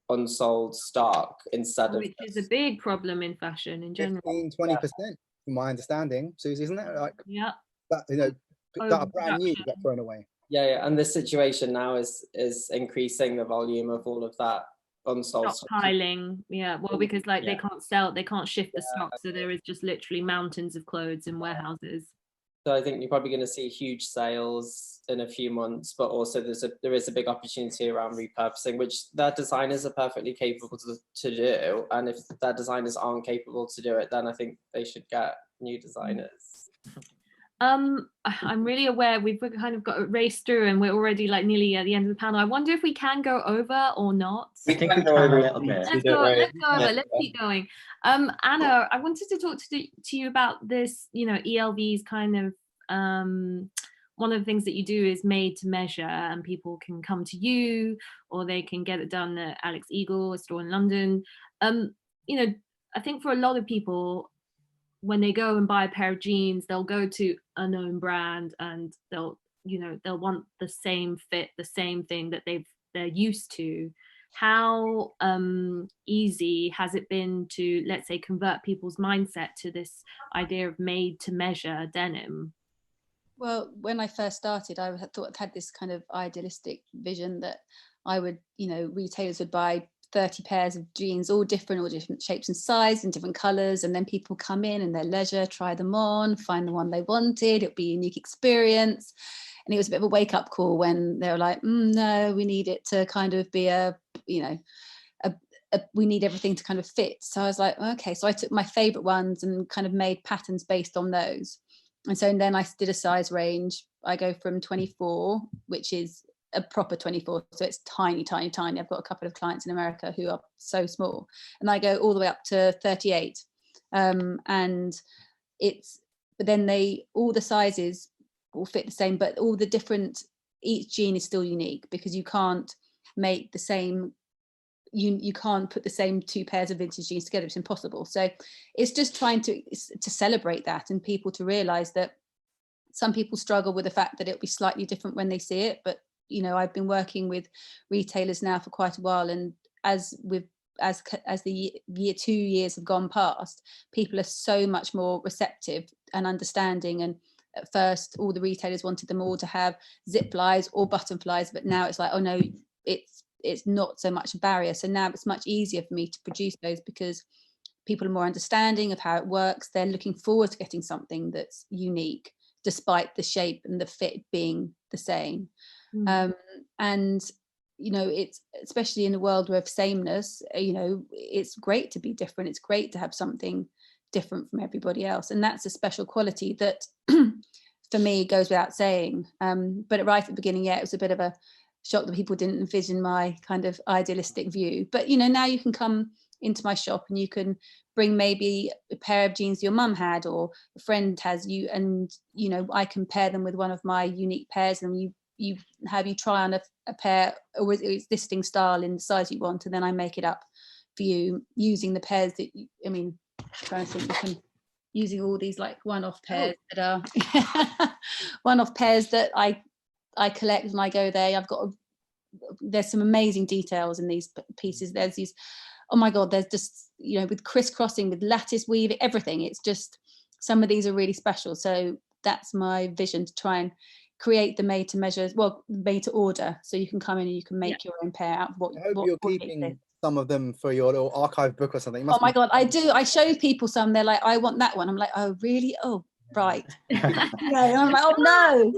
unsold stock instead of, which is a big problem in fashion in general. 15-20%, from my understanding, Susie, isn't it? Like, yeah, that, you know, that are brand new got thrown away. Yeah, and this situation now is increasing the volume of all of that unsold stockpiling. Yeah, well, because like they can't shift the stock, so there is just literally mountains of clothes in warehouses. So I think you're probably going to see huge sales in a few months, but also there is a big opportunity around repurposing, which their designers are perfectly capable to do. And if their designers aren't capable to do it, then I think they should get new designers. I'm really aware we've kind of got raced through, and we're already like nearly at the end of the panel. I wonder if we can go over or not. We think we can a little bit. Let's go over. Let's keep going. Anna, I wanted to talk to you about this. You know, E.L.V.'s kind of one of the things that you do is made to measure, and people can come to you, or they can get it done at Alex Eagle, a store in London. You know, I think for a lot of people, when they go and buy a pair of jeans, they'll go to a known brand, and they'll want the same fit, the same thing that they're used to. How easy has it been to, let's say, convert people's mindset to this idea of made to measure denim? Well, when I first started, I thought I had this kind of idealistic vision that I would, you know, retailers would buy 30 pairs of jeans, all different shapes and sizes and different colors, and then people come in their leisure, try them on, find the one they wanted. It would be a unique experience. And it was a bit of a wake-up call when they were like, no, we need it to kind of be we need everything to kind of fit. So I was like, okay. So I took my favorite ones and kind of made patterns based on those. And so then I did a size range. I go from 24, which is a proper 24, so it's tiny. I've got a couple of clients in America who are so small, and I go all the way up to 38. And but then all the sizes will fit the same, but all the different, each jean is still unique, because you can't make the same, you can't put the same 2 pairs of vintage jeans together. It's impossible. So it's just trying to celebrate that, and people to realize that some people struggle with the fact that it'll be slightly different when they see it. But, you know, I've been working with retailers now for quite a while, and as the 2 years have gone past, people are so much more receptive and understanding. And at first, all the retailers wanted them all to have zip flies or button flies, but now it's like, oh no, it's not so much a barrier. So now it's much easier for me to produce those, because people are more understanding of how it works. They're looking forward to getting something that's unique, despite the shape and the fit being the same. And you know, it's especially in a world of sameness, you know, it's great to be different. It's great to have something different from everybody else, and that's a special quality that for me goes without saying. But right at the beginning, yeah, it was a bit of a shock that people didn't envision my kind of idealistic view. But you know, now you can come into my shop and you can bring maybe a pair of jeans your mum had or a friend has, you, and you know, I can pair them with one of my unique pairs, and you try on a pair or existing style in the size you want, and then I make it up for you using the pairs that I mean, trying to think, you can using all these like one-off pairs that are one-off pairs that I collect when I go there. There's some amazing details in these pieces. There's these, oh my god, there's just, you know, with crisscrossing, with lattice weaving, everything. It's just, some of these are really special. So that's my vision, to try and create the made to measure, well, made to order, so you can come in and you can make your own pair out of what. I hope you're keeping some of them for your little archive book or something. Oh my god, I do. I show people some. They're like, I want that one. I'm like, oh really? Oh right. Yeah, and I'm like, oh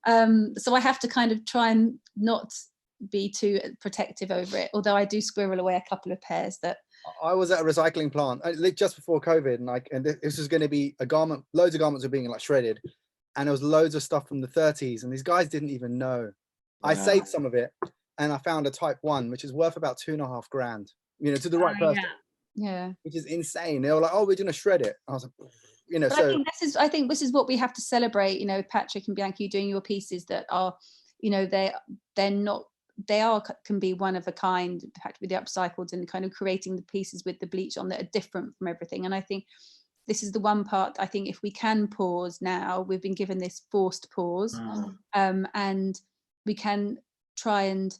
no. So I have to kind of try and not be too protective over it. Although I do squirrel away a couple of pairs that. I was at a recycling plant just before COVID, and this was going to be a garment. Loads of garments were being like shredded, and there was loads of stuff from the 30s, and these guys didn't even know. Wow. I saved some of it, and I found a type 1, which is worth about $2.5 grand. You know, to the right person. Yeah. Which is insane. They were like, "Oh, we're going to shred it." I was like, you know. But so I think this is what we have to celebrate. You know, Patrick and Bianca, you doing your pieces that are, you know, can be one of a kind, with the upcycled and kind of creating the pieces with the bleach on that are different from everything. And I think this is the one part, I think if we can pause now, we've been given this forced pause, and we can try and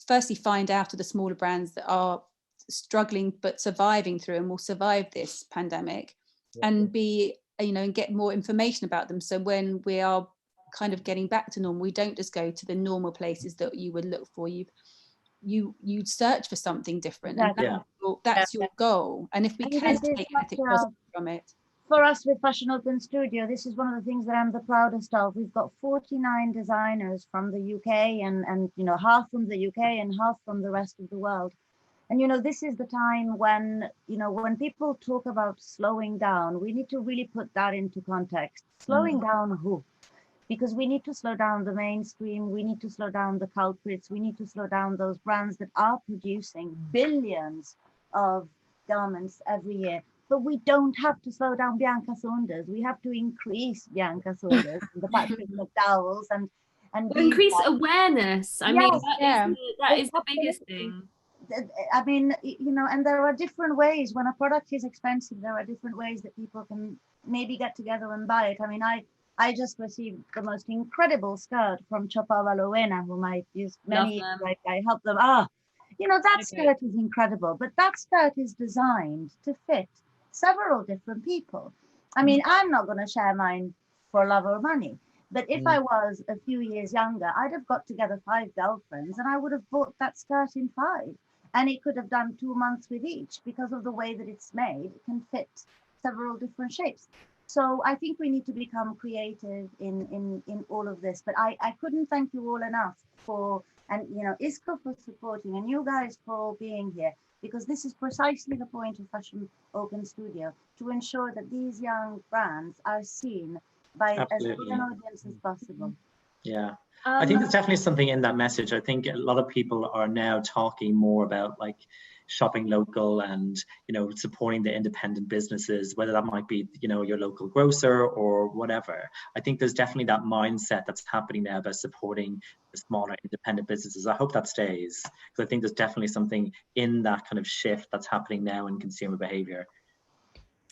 firstly find out of the smaller brands that are struggling but surviving through and will survive this pandemic, and be, you know, and get more information about them. So when we are kind of getting back to normal, we don't just go to the normal places that you would look for. You'd search for something different, and that's your goal. And if we can take anything positive from it. For us with Fashion Open Studio, this is one of the things that I'm the proudest of. We've got 49 designers from the UK, and you know, half from the UK and half from the rest of the world. And you know, this is the time when, you know, when people talk about slowing down, we need to really put that into context. Slowing down who? Because we need to slow down the mainstream, we need to slow down the culprits, we need to slow down those brands that are producing billions of garments every year. But we don't have to slow down Bianca Saunders. We have to increase Bianca Saunders and the Patrick McDowells and increase awareness. I mean, that is the biggest thing. I mean, you know, and there are different ways. When a product is expensive, there are different ways that people can maybe get together and buy it. I mean, I just received the most incredible skirt from Chopa Valowena, whom I used many years. Like, I helped them. You know, that skirt is incredible, but that skirt is designed to fit several different people. I mean, I'm not going to share mine for love or money, but if I was a few years younger, I'd have got together 5 girlfriends and I would have bought that skirt in 5, and it could have done 2 months with each, because of the way that it's made. It can fit several different shapes. So I think we need to become creative in all of this. But I couldn't thank you all enough for, and you know, Isko for supporting, and you guys for being here, because this is precisely the point of Fashion Open Studio, to ensure that these young brands are seen by as big an audience as possible. Yeah, I think there's definitely something in that message. I think a lot of people are now talking more about, like, shopping local and, you know, supporting the independent businesses, whether that might be, you know, your local grocer or whatever. I think there's definitely that mindset that's happening now about supporting the smaller independent businesses. I hope that stays, because I think there's definitely something in that kind of shift that's happening now in consumer behavior.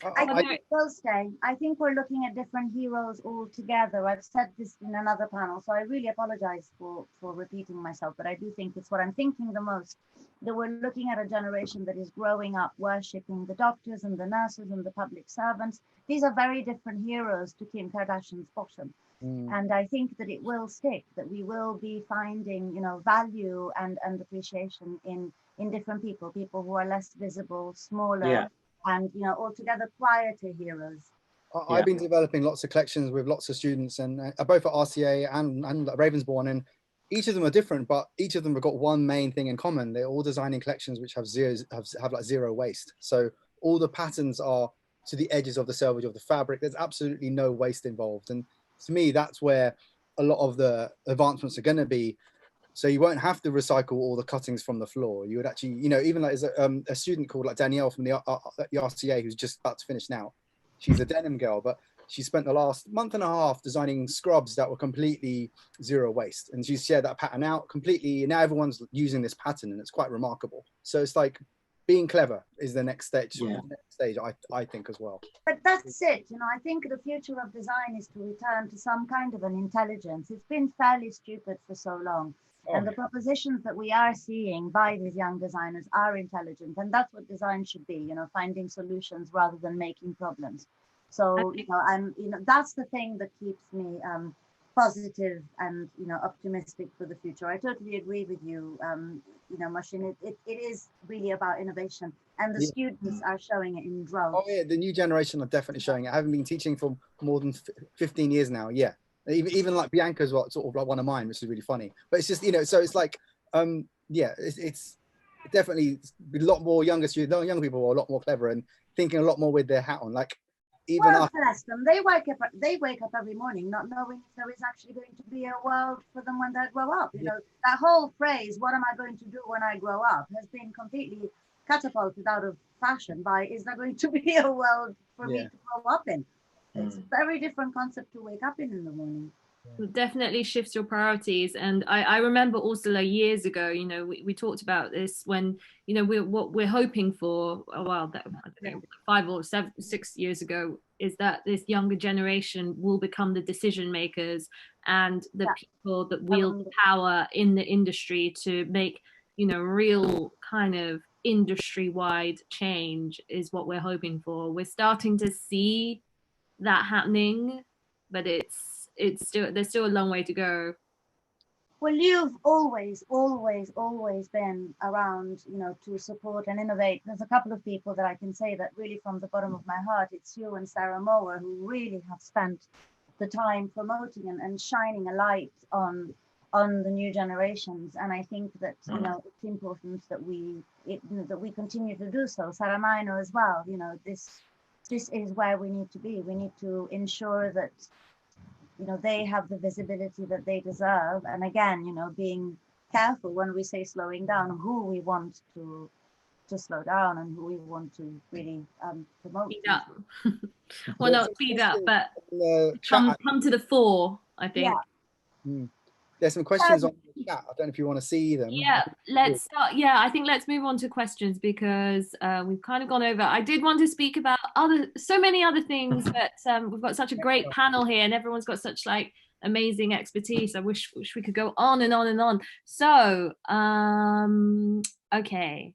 I think it will stay. I think we're looking at different heroes altogether. I've said this in another panel, so I really apologize for repeating myself, but I do think it's what I'm thinking the most, that we're looking at a generation that is growing up worshipping the doctors and the nurses and the public servants. These are very different heroes to Kim Kardashian's bottom. And I think that it will stick, that we will be finding, you know, value and appreciation in different people who are less visible, smaller, and, you know, altogether quieter heroes. I've been developing lots of collections with lots of students, and both at RCA and Ravensbourne, and each of them are different, but each of them have got one main thing in common. They're all designing collections which have like zero waste. So all the patterns are to the edges of the selvage of the fabric. There's absolutely no waste involved, and to me, that's where a lot of the advancements are going to be. So you won't have to recycle all the cuttings from the floor. You would actually, you know, even like there's a student called like Danielle from the RCA who's just about to finish now. She's a denim girl, but she spent the last month and a half designing scrubs that were completely zero waste. And she's shared that pattern out completely. Now everyone's using this pattern, and it's quite remarkable. So it's like being clever is the next stage. The next stage, I think, as well. But that's it. You know, I think the future of design is to return to some kind of an intelligence. It's been fairly stupid for so long. And the propositions that we are seeing by these young designers are intelligent, and that's what design should be, you know, finding solutions rather than making problems. So, you know, that's the thing that keeps me positive and, you know, optimistic for the future. I totally agree with you, you know, Mohsin. It is really about innovation, and the students are showing it in droves. Oh yeah, the new generation are definitely showing it. I haven't been teaching for more than 15 years now. Yeah. Even like Bianca's sort of like one of mine, which is really funny. But it's just, you know, so it's like, yeah, it's definitely a lot more younger students, young people are a lot more clever and thinking a lot more with their hat on. Like, even well, bless them. They wake up every morning not knowing if there is actually going to be a world for them when they grow up. You know, that whole phrase, "What am I going to do when I grow up?" has been completely catapulted out of fashion by, "Is there going to be a world for me to grow up in?" It's a very different concept to wake up in the morning. It definitely shifts your priorities. And I remember Orsola years ago, you know, we talked about this when, you know, what we're hoping for a while, that, I don't know, 5 or 6 years ago, is that this younger generation will become the decision makers and the people that wield power in the industry to make, you know, real kind of industry-wide change is what we're hoping for. We're starting to see that happening, but it's still, there's still a long way to go. Well, you've always been around, you know, to support and innovate. There's a couple of people that I can say that really from the bottom of my heart, it's you and Sarah Mower, who really have spent the time promoting and shining a light on the new generations. And I think that, you know, it's important that we continue to do so. Sarah Minor as well, you know, this is where we need to be. We need to ensure that, you know, they have the visibility that they deserve. And again, you know, being careful when we say slowing down, who we want to slow down and who we want to really promote. Speed up. Well, not speed up, but come to the fore, I think. Yeah. There's some questions on the chat. I don't know if you want to see them. Yeah, let's start. Yeah, I think let's move on to questions because we've kind of gone over. I did want to speak about so many other things, but we've got such a great panel here and everyone's got such like amazing expertise. I wish we could go on and on and on. So, okay.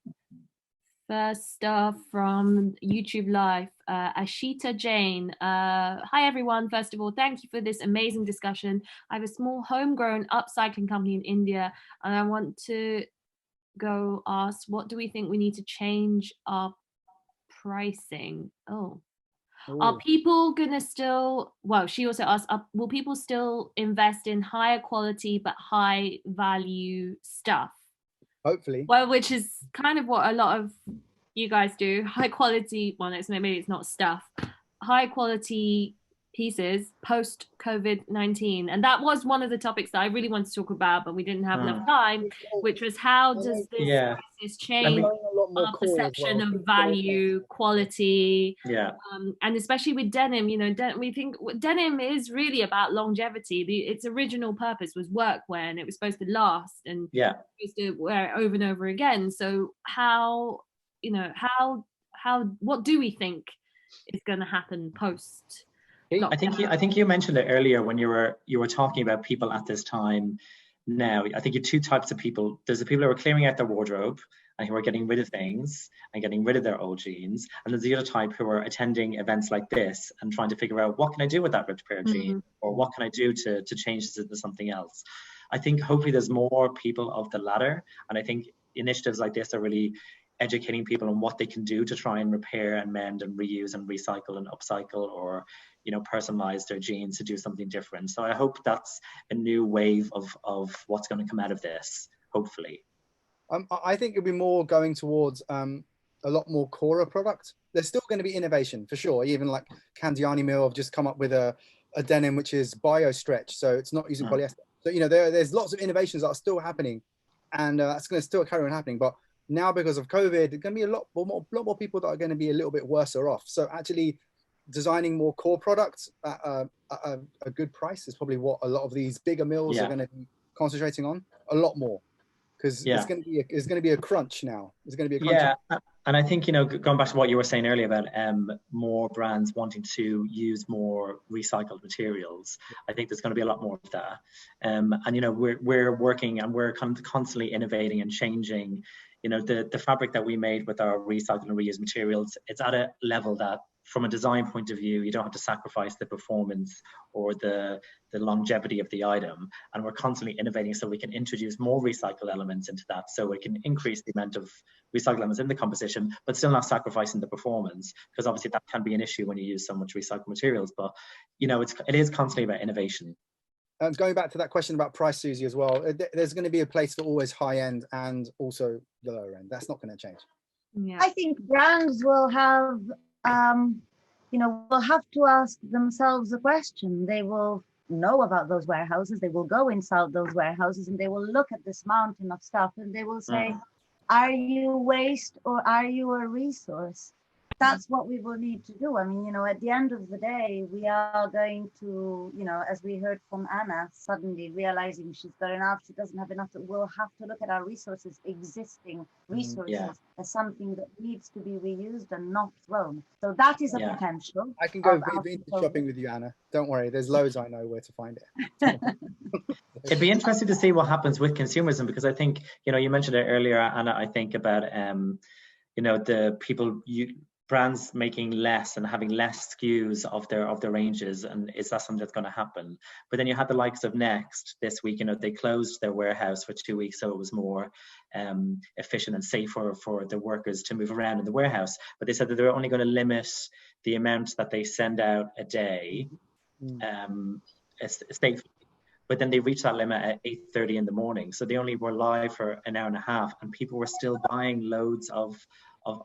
First stuff from YouTube Live, Ashita Jain. Hi everyone, first of all, thank you for this amazing discussion. I have a small homegrown upcycling company in India and I want to go ask, what do we think we need to change our pricing? Are people gonna still, well, she also asked, will people still invest in higher quality but high value stuff? Hopefully. Well, which is kind of what a lot of you guys do. High quality, well, maybe it's not stuff. High quality pieces post COVID-19. And that was one of the topics that I really wanted to talk about, but we didn't have enough time, which was how does this crisis change? A lot lot more our core as perception well. of value, quality. Yeah. And especially with denim, you know, we think denim is really about longevity. Its original purpose was workwear, and it was supposed to last, and Yeah. supposed to wear it over and over again. So how, you know, what do we think is going to happen post? I think you mentioned it earlier when you were talking about people at this time. Now, I think you have two types of people. There's the people who are clearing out their wardrobe and who are getting rid of things and getting rid of their old jeans. And there's the other type who are attending events like this and trying to figure out, what can I do with that ripped pair of jeans? Or what can I do to change this into something else? I think hopefully there's more people of the latter. And I think initiatives like this are really educating people on what they can do to try and repair and mend and reuse and recycle and upcycle, or, you know, personalize their jeans to do something different. So I hope that's a new wave of what's going to come out of this, hopefully. I think it'll be more going towards a lot more core product. There's still going to be innovation for sure. Even like Candiani Mill have just come up with a denim which is bio stretch, so it's not using polyester. So, you know, there's lots of innovations that are still happening, and that's going to still carry on happening. But now, because of COVID, there's going to be a lot more people that are going to be a little bit worse off. So actually designing more core products at a good price is probably what a lot of these bigger mills are going to be concentrating on a lot more, because it's going to be a crunch now. It's going to be a crunch. Yeah, and I think, you know, going back to what you were saying earlier about more brands wanting to use more recycled materials, I think there's going to be a lot more of that. And, you know, we're working and we're constantly innovating and changing. You know, the fabric that we made with our recycled and reused materials, it's at a level that, from a design point of view, you don't have to sacrifice the performance or the longevity of the item. And we're constantly innovating so we can introduce more recycled elements into that, so we can increase the amount of recycled elements in the composition, but still not sacrificing the performance, because obviously that can be an issue when you use so much recycled materials. But, you know, it is constantly about innovation. Going back to that question about price, Susie, as well, there's going to be a place for always high end and also the lower end. That's not going to change. Yeah. I think brands will have, you know, will have to ask themselves a question. They will know about those warehouses. They will go inside those warehouses and they will look at this mountain of stuff and they will say, are you waste or are you a resource? That's what we will need to do. I mean, you know, at the end of the day, we are going to, you know, as we heard from Anna, suddenly realizing she's got enough, she doesn't have enough, we'll have to look at our resources, existing resources, as something that needs to be reused and not thrown. So that is a potential. I can go vintage shopping with you, Anna. Don't worry, there's loads I know where to find it. It'd be interesting to see what happens with consumerism, because I think, you know, you mentioned it earlier, Anna, I think about, you know, the people, brands making less and having less SKUs of their ranges, and is that something that's going to happen? But then you had the likes of Next this week. You know, they closed their warehouse for 2 weeks, so it was more efficient and safer for the workers to move around in the warehouse. But they said that they're only going to limit the amount that they send out a day, safely. But then they reached that limit at 8:30 in the morning, so they only were live for an hour and a half, and people were still buying loads of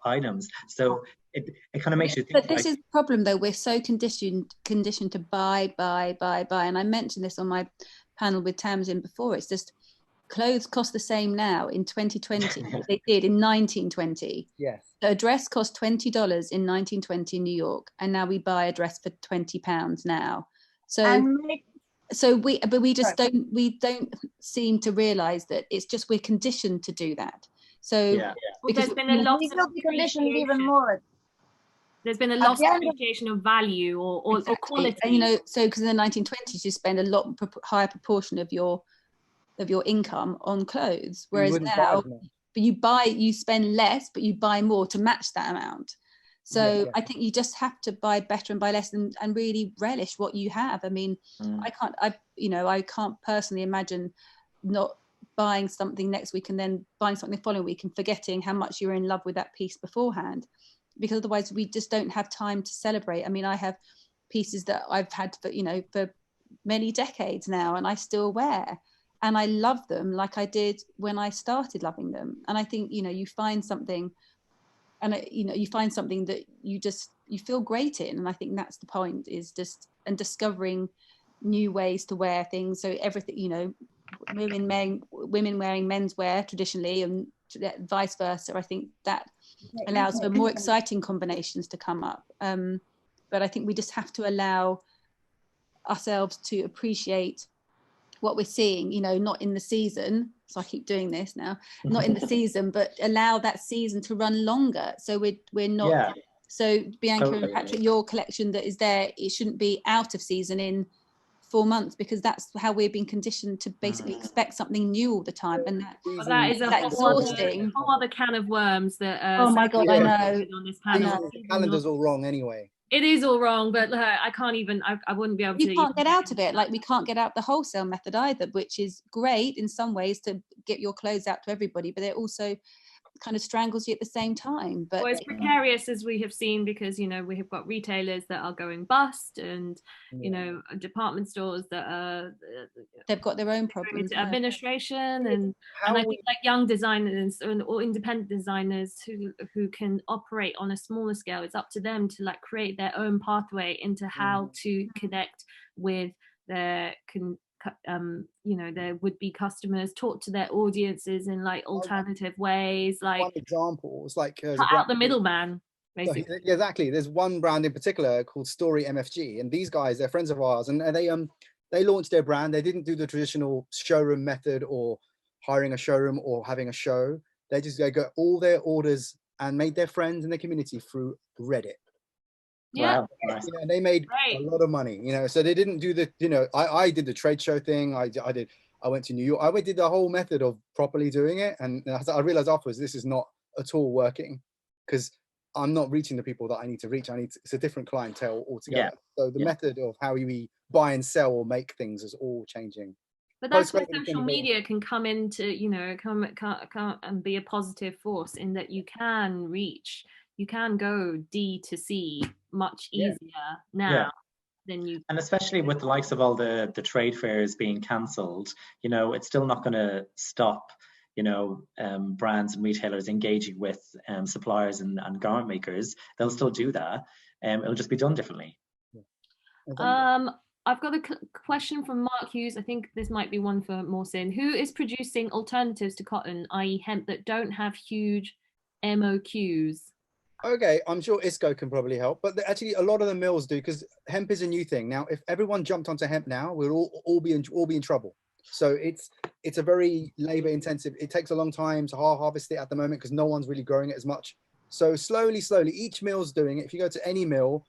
items. So it kind of makes you think. But this is the problem, though. We're so conditioned to buy. And I mentioned this on my panel with Tamsin before. It's just clothes cost the same now in 2020 as they did in 1920. Yes. So a dress cost $20 in 1920 in New York, and now we buy a dress for £20 now. So we don't seem to realise that it's just we're conditioned to do that. So because there's been a loss of conditioned even more. There's been a loss of appreciation of value or quality. And, you know, so because in the 1920s you spend a lot higher proportion of your income on clothes, whereas now, but you spend less, but you buy more to match that amount. So I think you just have to buy better and buy less and really relish what you have. I mean, I can't personally imagine not buying something next week and then buying something the following week and forgetting how much you're in love with that piece beforehand, because otherwise we just don't have time to celebrate. I mean, I have pieces that I've had for many decades now and I still wear, and I love them like I did when I started loving them. And I think, you know, you find something and you find something that you feel great in, and I think that's the point, is just and discovering new ways to wear things. So everything, you know, women wearing menswear traditionally and vice versa. I think that allows for more exciting combinations to come up. But I think we just have to allow ourselves to appreciate what we're seeing, you know, not in the season. So I keep doing this now, not in the season, but allow that season to run longer. So we're not. Yeah. So Bianca and Patrick, your collection that is there, it shouldn't be out of season in 4 months, because that's how we're being conditioned to basically expect something new all the time, and that is exhausting. Whole other can of worms that. Oh my God, I know. On this panel. The calendar's all wrong anyway. It is all wrong, but I can't even. I wouldn't be able to. You can't get out of it. Like, we can't get out the wholesale method either, which is great in some ways to get your clothes out to everybody, but it also kind of strangles you at the same time. But well, it's precarious, as we have seen, because, you know, we have got retailers that are going bust, and you know, department stores that are they've got their own problems, administration, and I think like young designers or independent designers who can operate on a smaller scale, it's up to them to like create their own pathway into how to connect with their you know, their would-be customers, talk to their audiences in like alternative ways. Like, one example is like cut out the middleman, basically. Yeah, exactly. There's one brand in particular called Story MFG, and these guys, they're friends of ours, and they launched their brand. They didn't do the traditional showroom method or hiring a showroom or having a show. They got all their orders and made their friends in their community through Reddit. Yeah, you know, and they made a lot of money, you know. So they didn't do the, you know, I did the trade show thing. I went to New York. I did the whole method of properly doing it, and I realized afterwards this is not at all working, because I'm not reaching the people that I need to reach. It's a different clientele altogether. So the method of how we buy and sell or make things is all changing. But that's where social media can come into, you know, come and be a positive force, in that you can reach, you can go D to C much easier now than you. And especially with the likes of all the trade fairs being cancelled, you know, it's still not going to stop, you know, brands and retailers engaging with suppliers and garment makers. They'll still do that. It'll just be done differently. I've got a question from Mark Hughes. I think this might be one for Mohsin. Who is producing alternatives to cotton, i.e. hemp, that don't have huge MOQs? Okay, I'm sure Isko can probably help, but actually a lot of the mills do, because hemp is a new thing now. If everyone jumped onto hemp now, we'll all be in trouble. So it's a very labor intensive. It takes a long time to harvest it at the moment, because no one's really growing it as much. So slowly, each mill's doing it. If you go to any mill,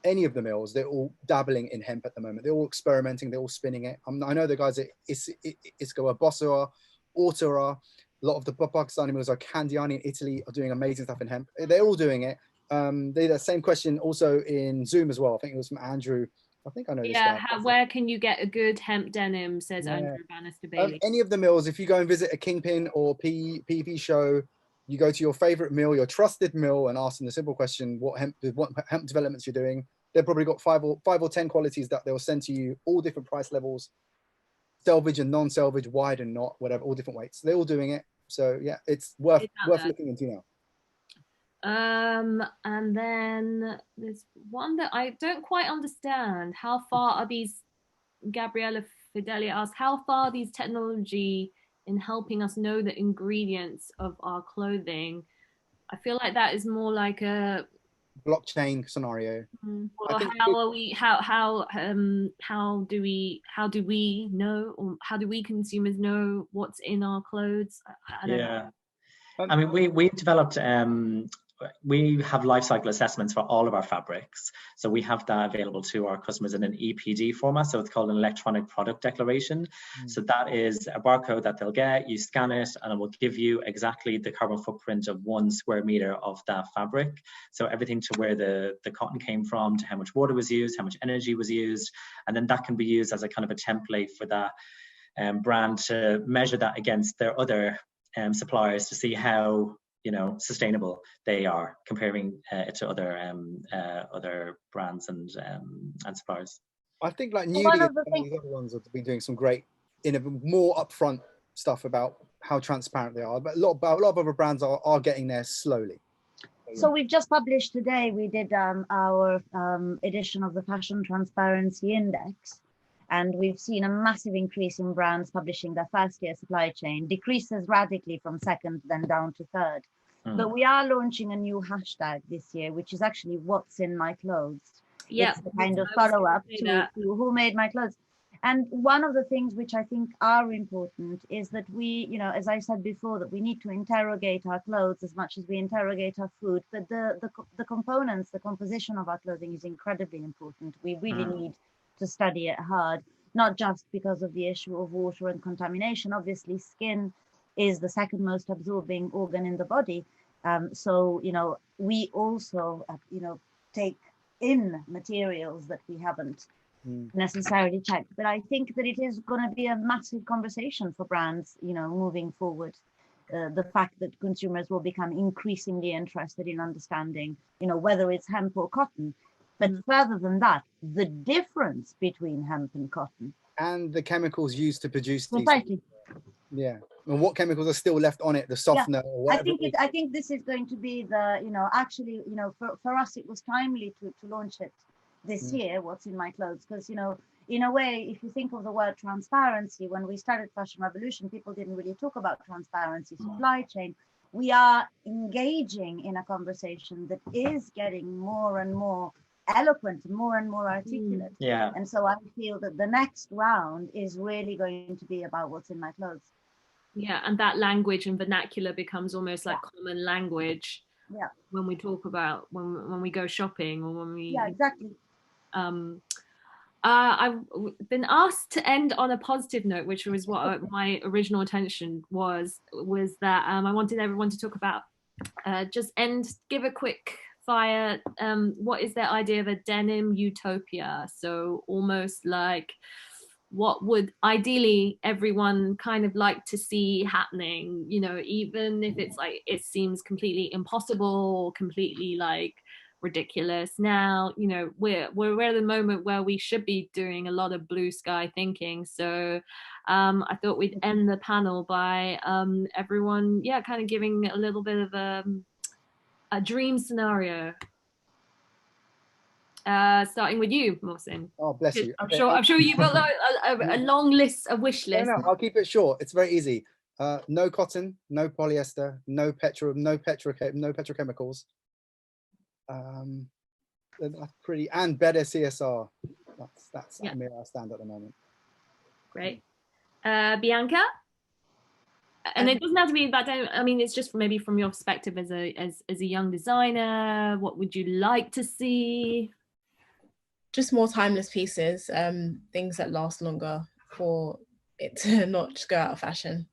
any of the mills, they're all dabbling in hemp at the moment. They're all experimenting. They're all spinning it. I know the guys at Isko, Bossua, Orsola. A lot of the Pakistani mills, like Candiani in Italy, are doing amazing stuff in hemp. They're all doing it. They had the same question also in Zoom as well. I think it was from Andrew. I think I know this guy. Where can you get a good hemp denim, says Andrew Bannister Bailey. Any of the mills, if you go and visit a Kingpin or PV show, you go to your favorite mill, your trusted mill, and ask them the simple question, what hemp developments you're doing. They've probably got five or 10 qualities that they'll send to you, all different price levels, selvage and non-selvage, wide and not, whatever, all different weights. They're all doing it. So yeah, it's worth looking into now. And then there's one that I don't quite understand. How far are these? Gabriella Fidelia asks, how far are these technology in helping us know the ingredients of our clothing? I feel like that is more like a blockchain scenario. Or how do we know, or how do we consumers know what's in our clothes? I don't know. I mean, we developed we have life cycle assessments for all of our fabrics. So we have that available to our customers in an EPD format. So it's called an electronic product declaration. So that is a barcode that they'll get, you scan it, and it will give you exactly the carbon footprint of 1 square meter of that fabric. So everything to where the cotton came from, to how much water was used, how much energy was used. And then that can be used as a kind of a template for that brand to measure that against their other suppliers to see how, you know, sustainable they are, comparing it to other brands and suppliers. I think like Nudie, these other ones have been doing some great, more upfront stuff about how transparent they are. But a lot of other brands are getting there slowly. So we've just published today. We did our edition of the Fashion Transparency Index, And we've seen a massive increase in brands publishing their first year supply chain, decreases radically from second, then down to third. But we are launching a new hashtag this year, which is actually what's in my clothes. Yeah, it's the kind of follow-up to who made my clothes. And one of the things which I think are important is that we, you know, as I said before, that we need to interrogate our clothes as much as we interrogate our food. But the components, the composition of our clothing is incredibly important. We really need to study it hard, not just because of the issue of water and contamination. Obviously, skin is the second most absorbing organ in the body. So, you know, we also, you know, take in materials that we haven't necessarily checked. But I think that it is going to be a massive conversation for brands, you know, moving forward. The fact that consumers will become increasingly interested in understanding, you know, whether it's hemp or cotton. But further than that, the difference between hemp and cotton. And the chemicals used to produce these. Precisely. Yeah. And what chemicals are still left on it, the softener or whatever. I think this is going to be the, you know, actually, you know, for us, it was timely to launch it this year, what's in my clothes, because, you know, in a way, if you think of the word transparency, when we started Fashion Revolution, people didn't really talk about transparency, supply chain. We are engaging in a conversation that is getting more and more eloquent, more and more articulate. Yeah. And so I feel that the next round is really going to be about what's in my clothes. Yeah, and that language and vernacular becomes almost like common language. Yeah. When we talk about when we go shopping or when we. Yeah, exactly. I've been asked to end on a positive note, which was what my original intention was that I wanted everyone to talk about give a quick fire. What is their idea of a denim utopia? So almost like what would ideally everyone kind of like to see happening, you know, even if it's like it seems completely impossible or completely like ridiculous now. You know, we're at the moment where we should be doing a lot of blue sky thinking. So I thought we'd end the panel by everyone kind of giving a little bit of a dream scenario. Starting with you, Mohsin. Oh, bless you. I'm sure you've got a long list, a wish list. No, I'll keep it short. It's very easy. No cotton, no polyester, no petrochemicals. That's pretty, and better CSR. That's where I stand at the moment. Great. Bianca? And it doesn't have to be about denim. I mean, it's just maybe from your perspective as a young designer, what would you like to see? Just more timeless pieces, things that last longer for it to not just go out of fashion.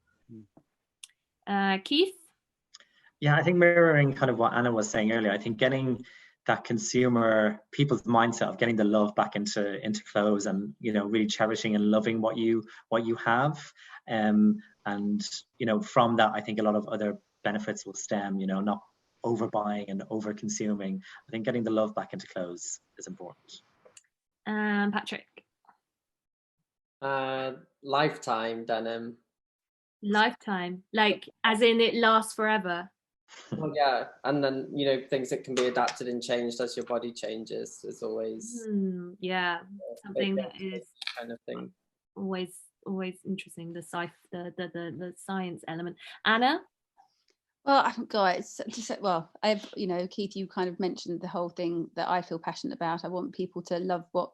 Keith? Yeah, I think mirroring kind of what Anna was saying earlier, I think getting that consumer, people's mindset of getting the love back into clothes and, you know, really cherishing and loving what you have. And, you know, from that, I think a lot of other benefits will stem, you know, not overbuying and over consuming. I think getting the love back into clothes is important. Patrick? Lifetime denim. Lifetime, like as in it lasts forever. Well, yeah, and then, you know, things that can be adapted and changed as your body changes is always something that is kind of thing. Always interesting. The science element. Anna? Well, guys, you know, Keith, you kind of mentioned the whole thing that I feel passionate about. I want people to love what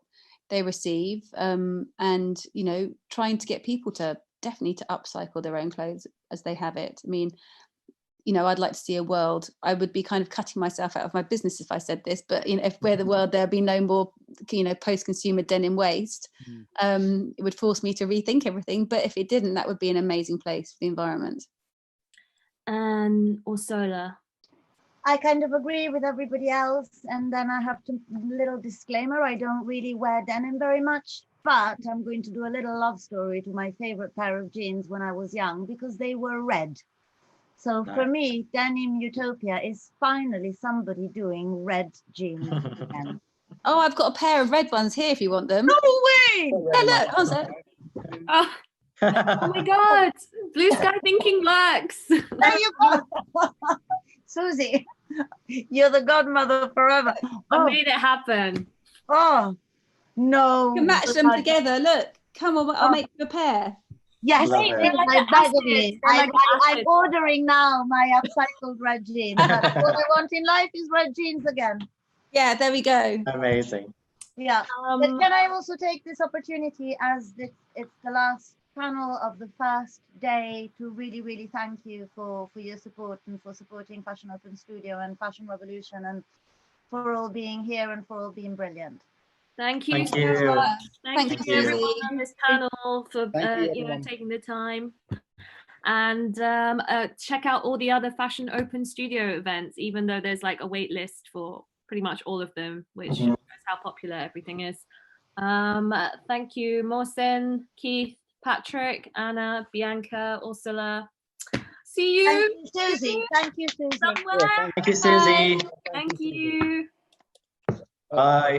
they receive, and, you know, trying to get people to definitely to upcycle their own clothes as they have it. I mean, you know, I'd like to see a world, I would be kind of cutting myself out of my business if I said this, but, you know, if we're the world, there'd be no more, you know, post-consumer denim waste. It would force me to rethink everything. But if it didn't, that would be an amazing place for the environment. And Orsola? I kind of agree with everybody else. And then I have to, little disclaimer, I don't really wear denim very much, but I'm going to do a little love story to my favorite pair of jeans when I was young, because they were red. So for me, denim utopia is finally somebody doing red jeans again. Oh, I've got a pair of red ones here if you want them. No way! Yeah, look, hold on. Oh my God, blue sky thinking works. There you go. Susie, you're the godmother forever. I made it happen. Oh, No. You can match them together. Look, come on, I'll make you a pair. Yes, Love it. by the way, I'm ordering now my upcycled red jeans. That's all I want in life is red jeans again. Yeah, there we go. Amazing. Yeah. But can I also take this opportunity, as it's the last panel of the first day, to really, really thank you for your support and for supporting Fashion Open Studio and Fashion Revolution, and for all being here and for all being brilliant. Thank you Thank so you. much. Thank Thank you you, everyone Susie. on this panel for you, everyone. taking the time. And check out all the other Fashion Open Studio events, even though there's like a wait list for pretty much all of them, which shows how popular everything is. Thank you, Mohsin, Keith, Patrick, Anna, Bianca, Orsola. See you. Thank you, Susie. Thank you, Susie. Somewhere. Thank you, Susie. Thank you. Bye.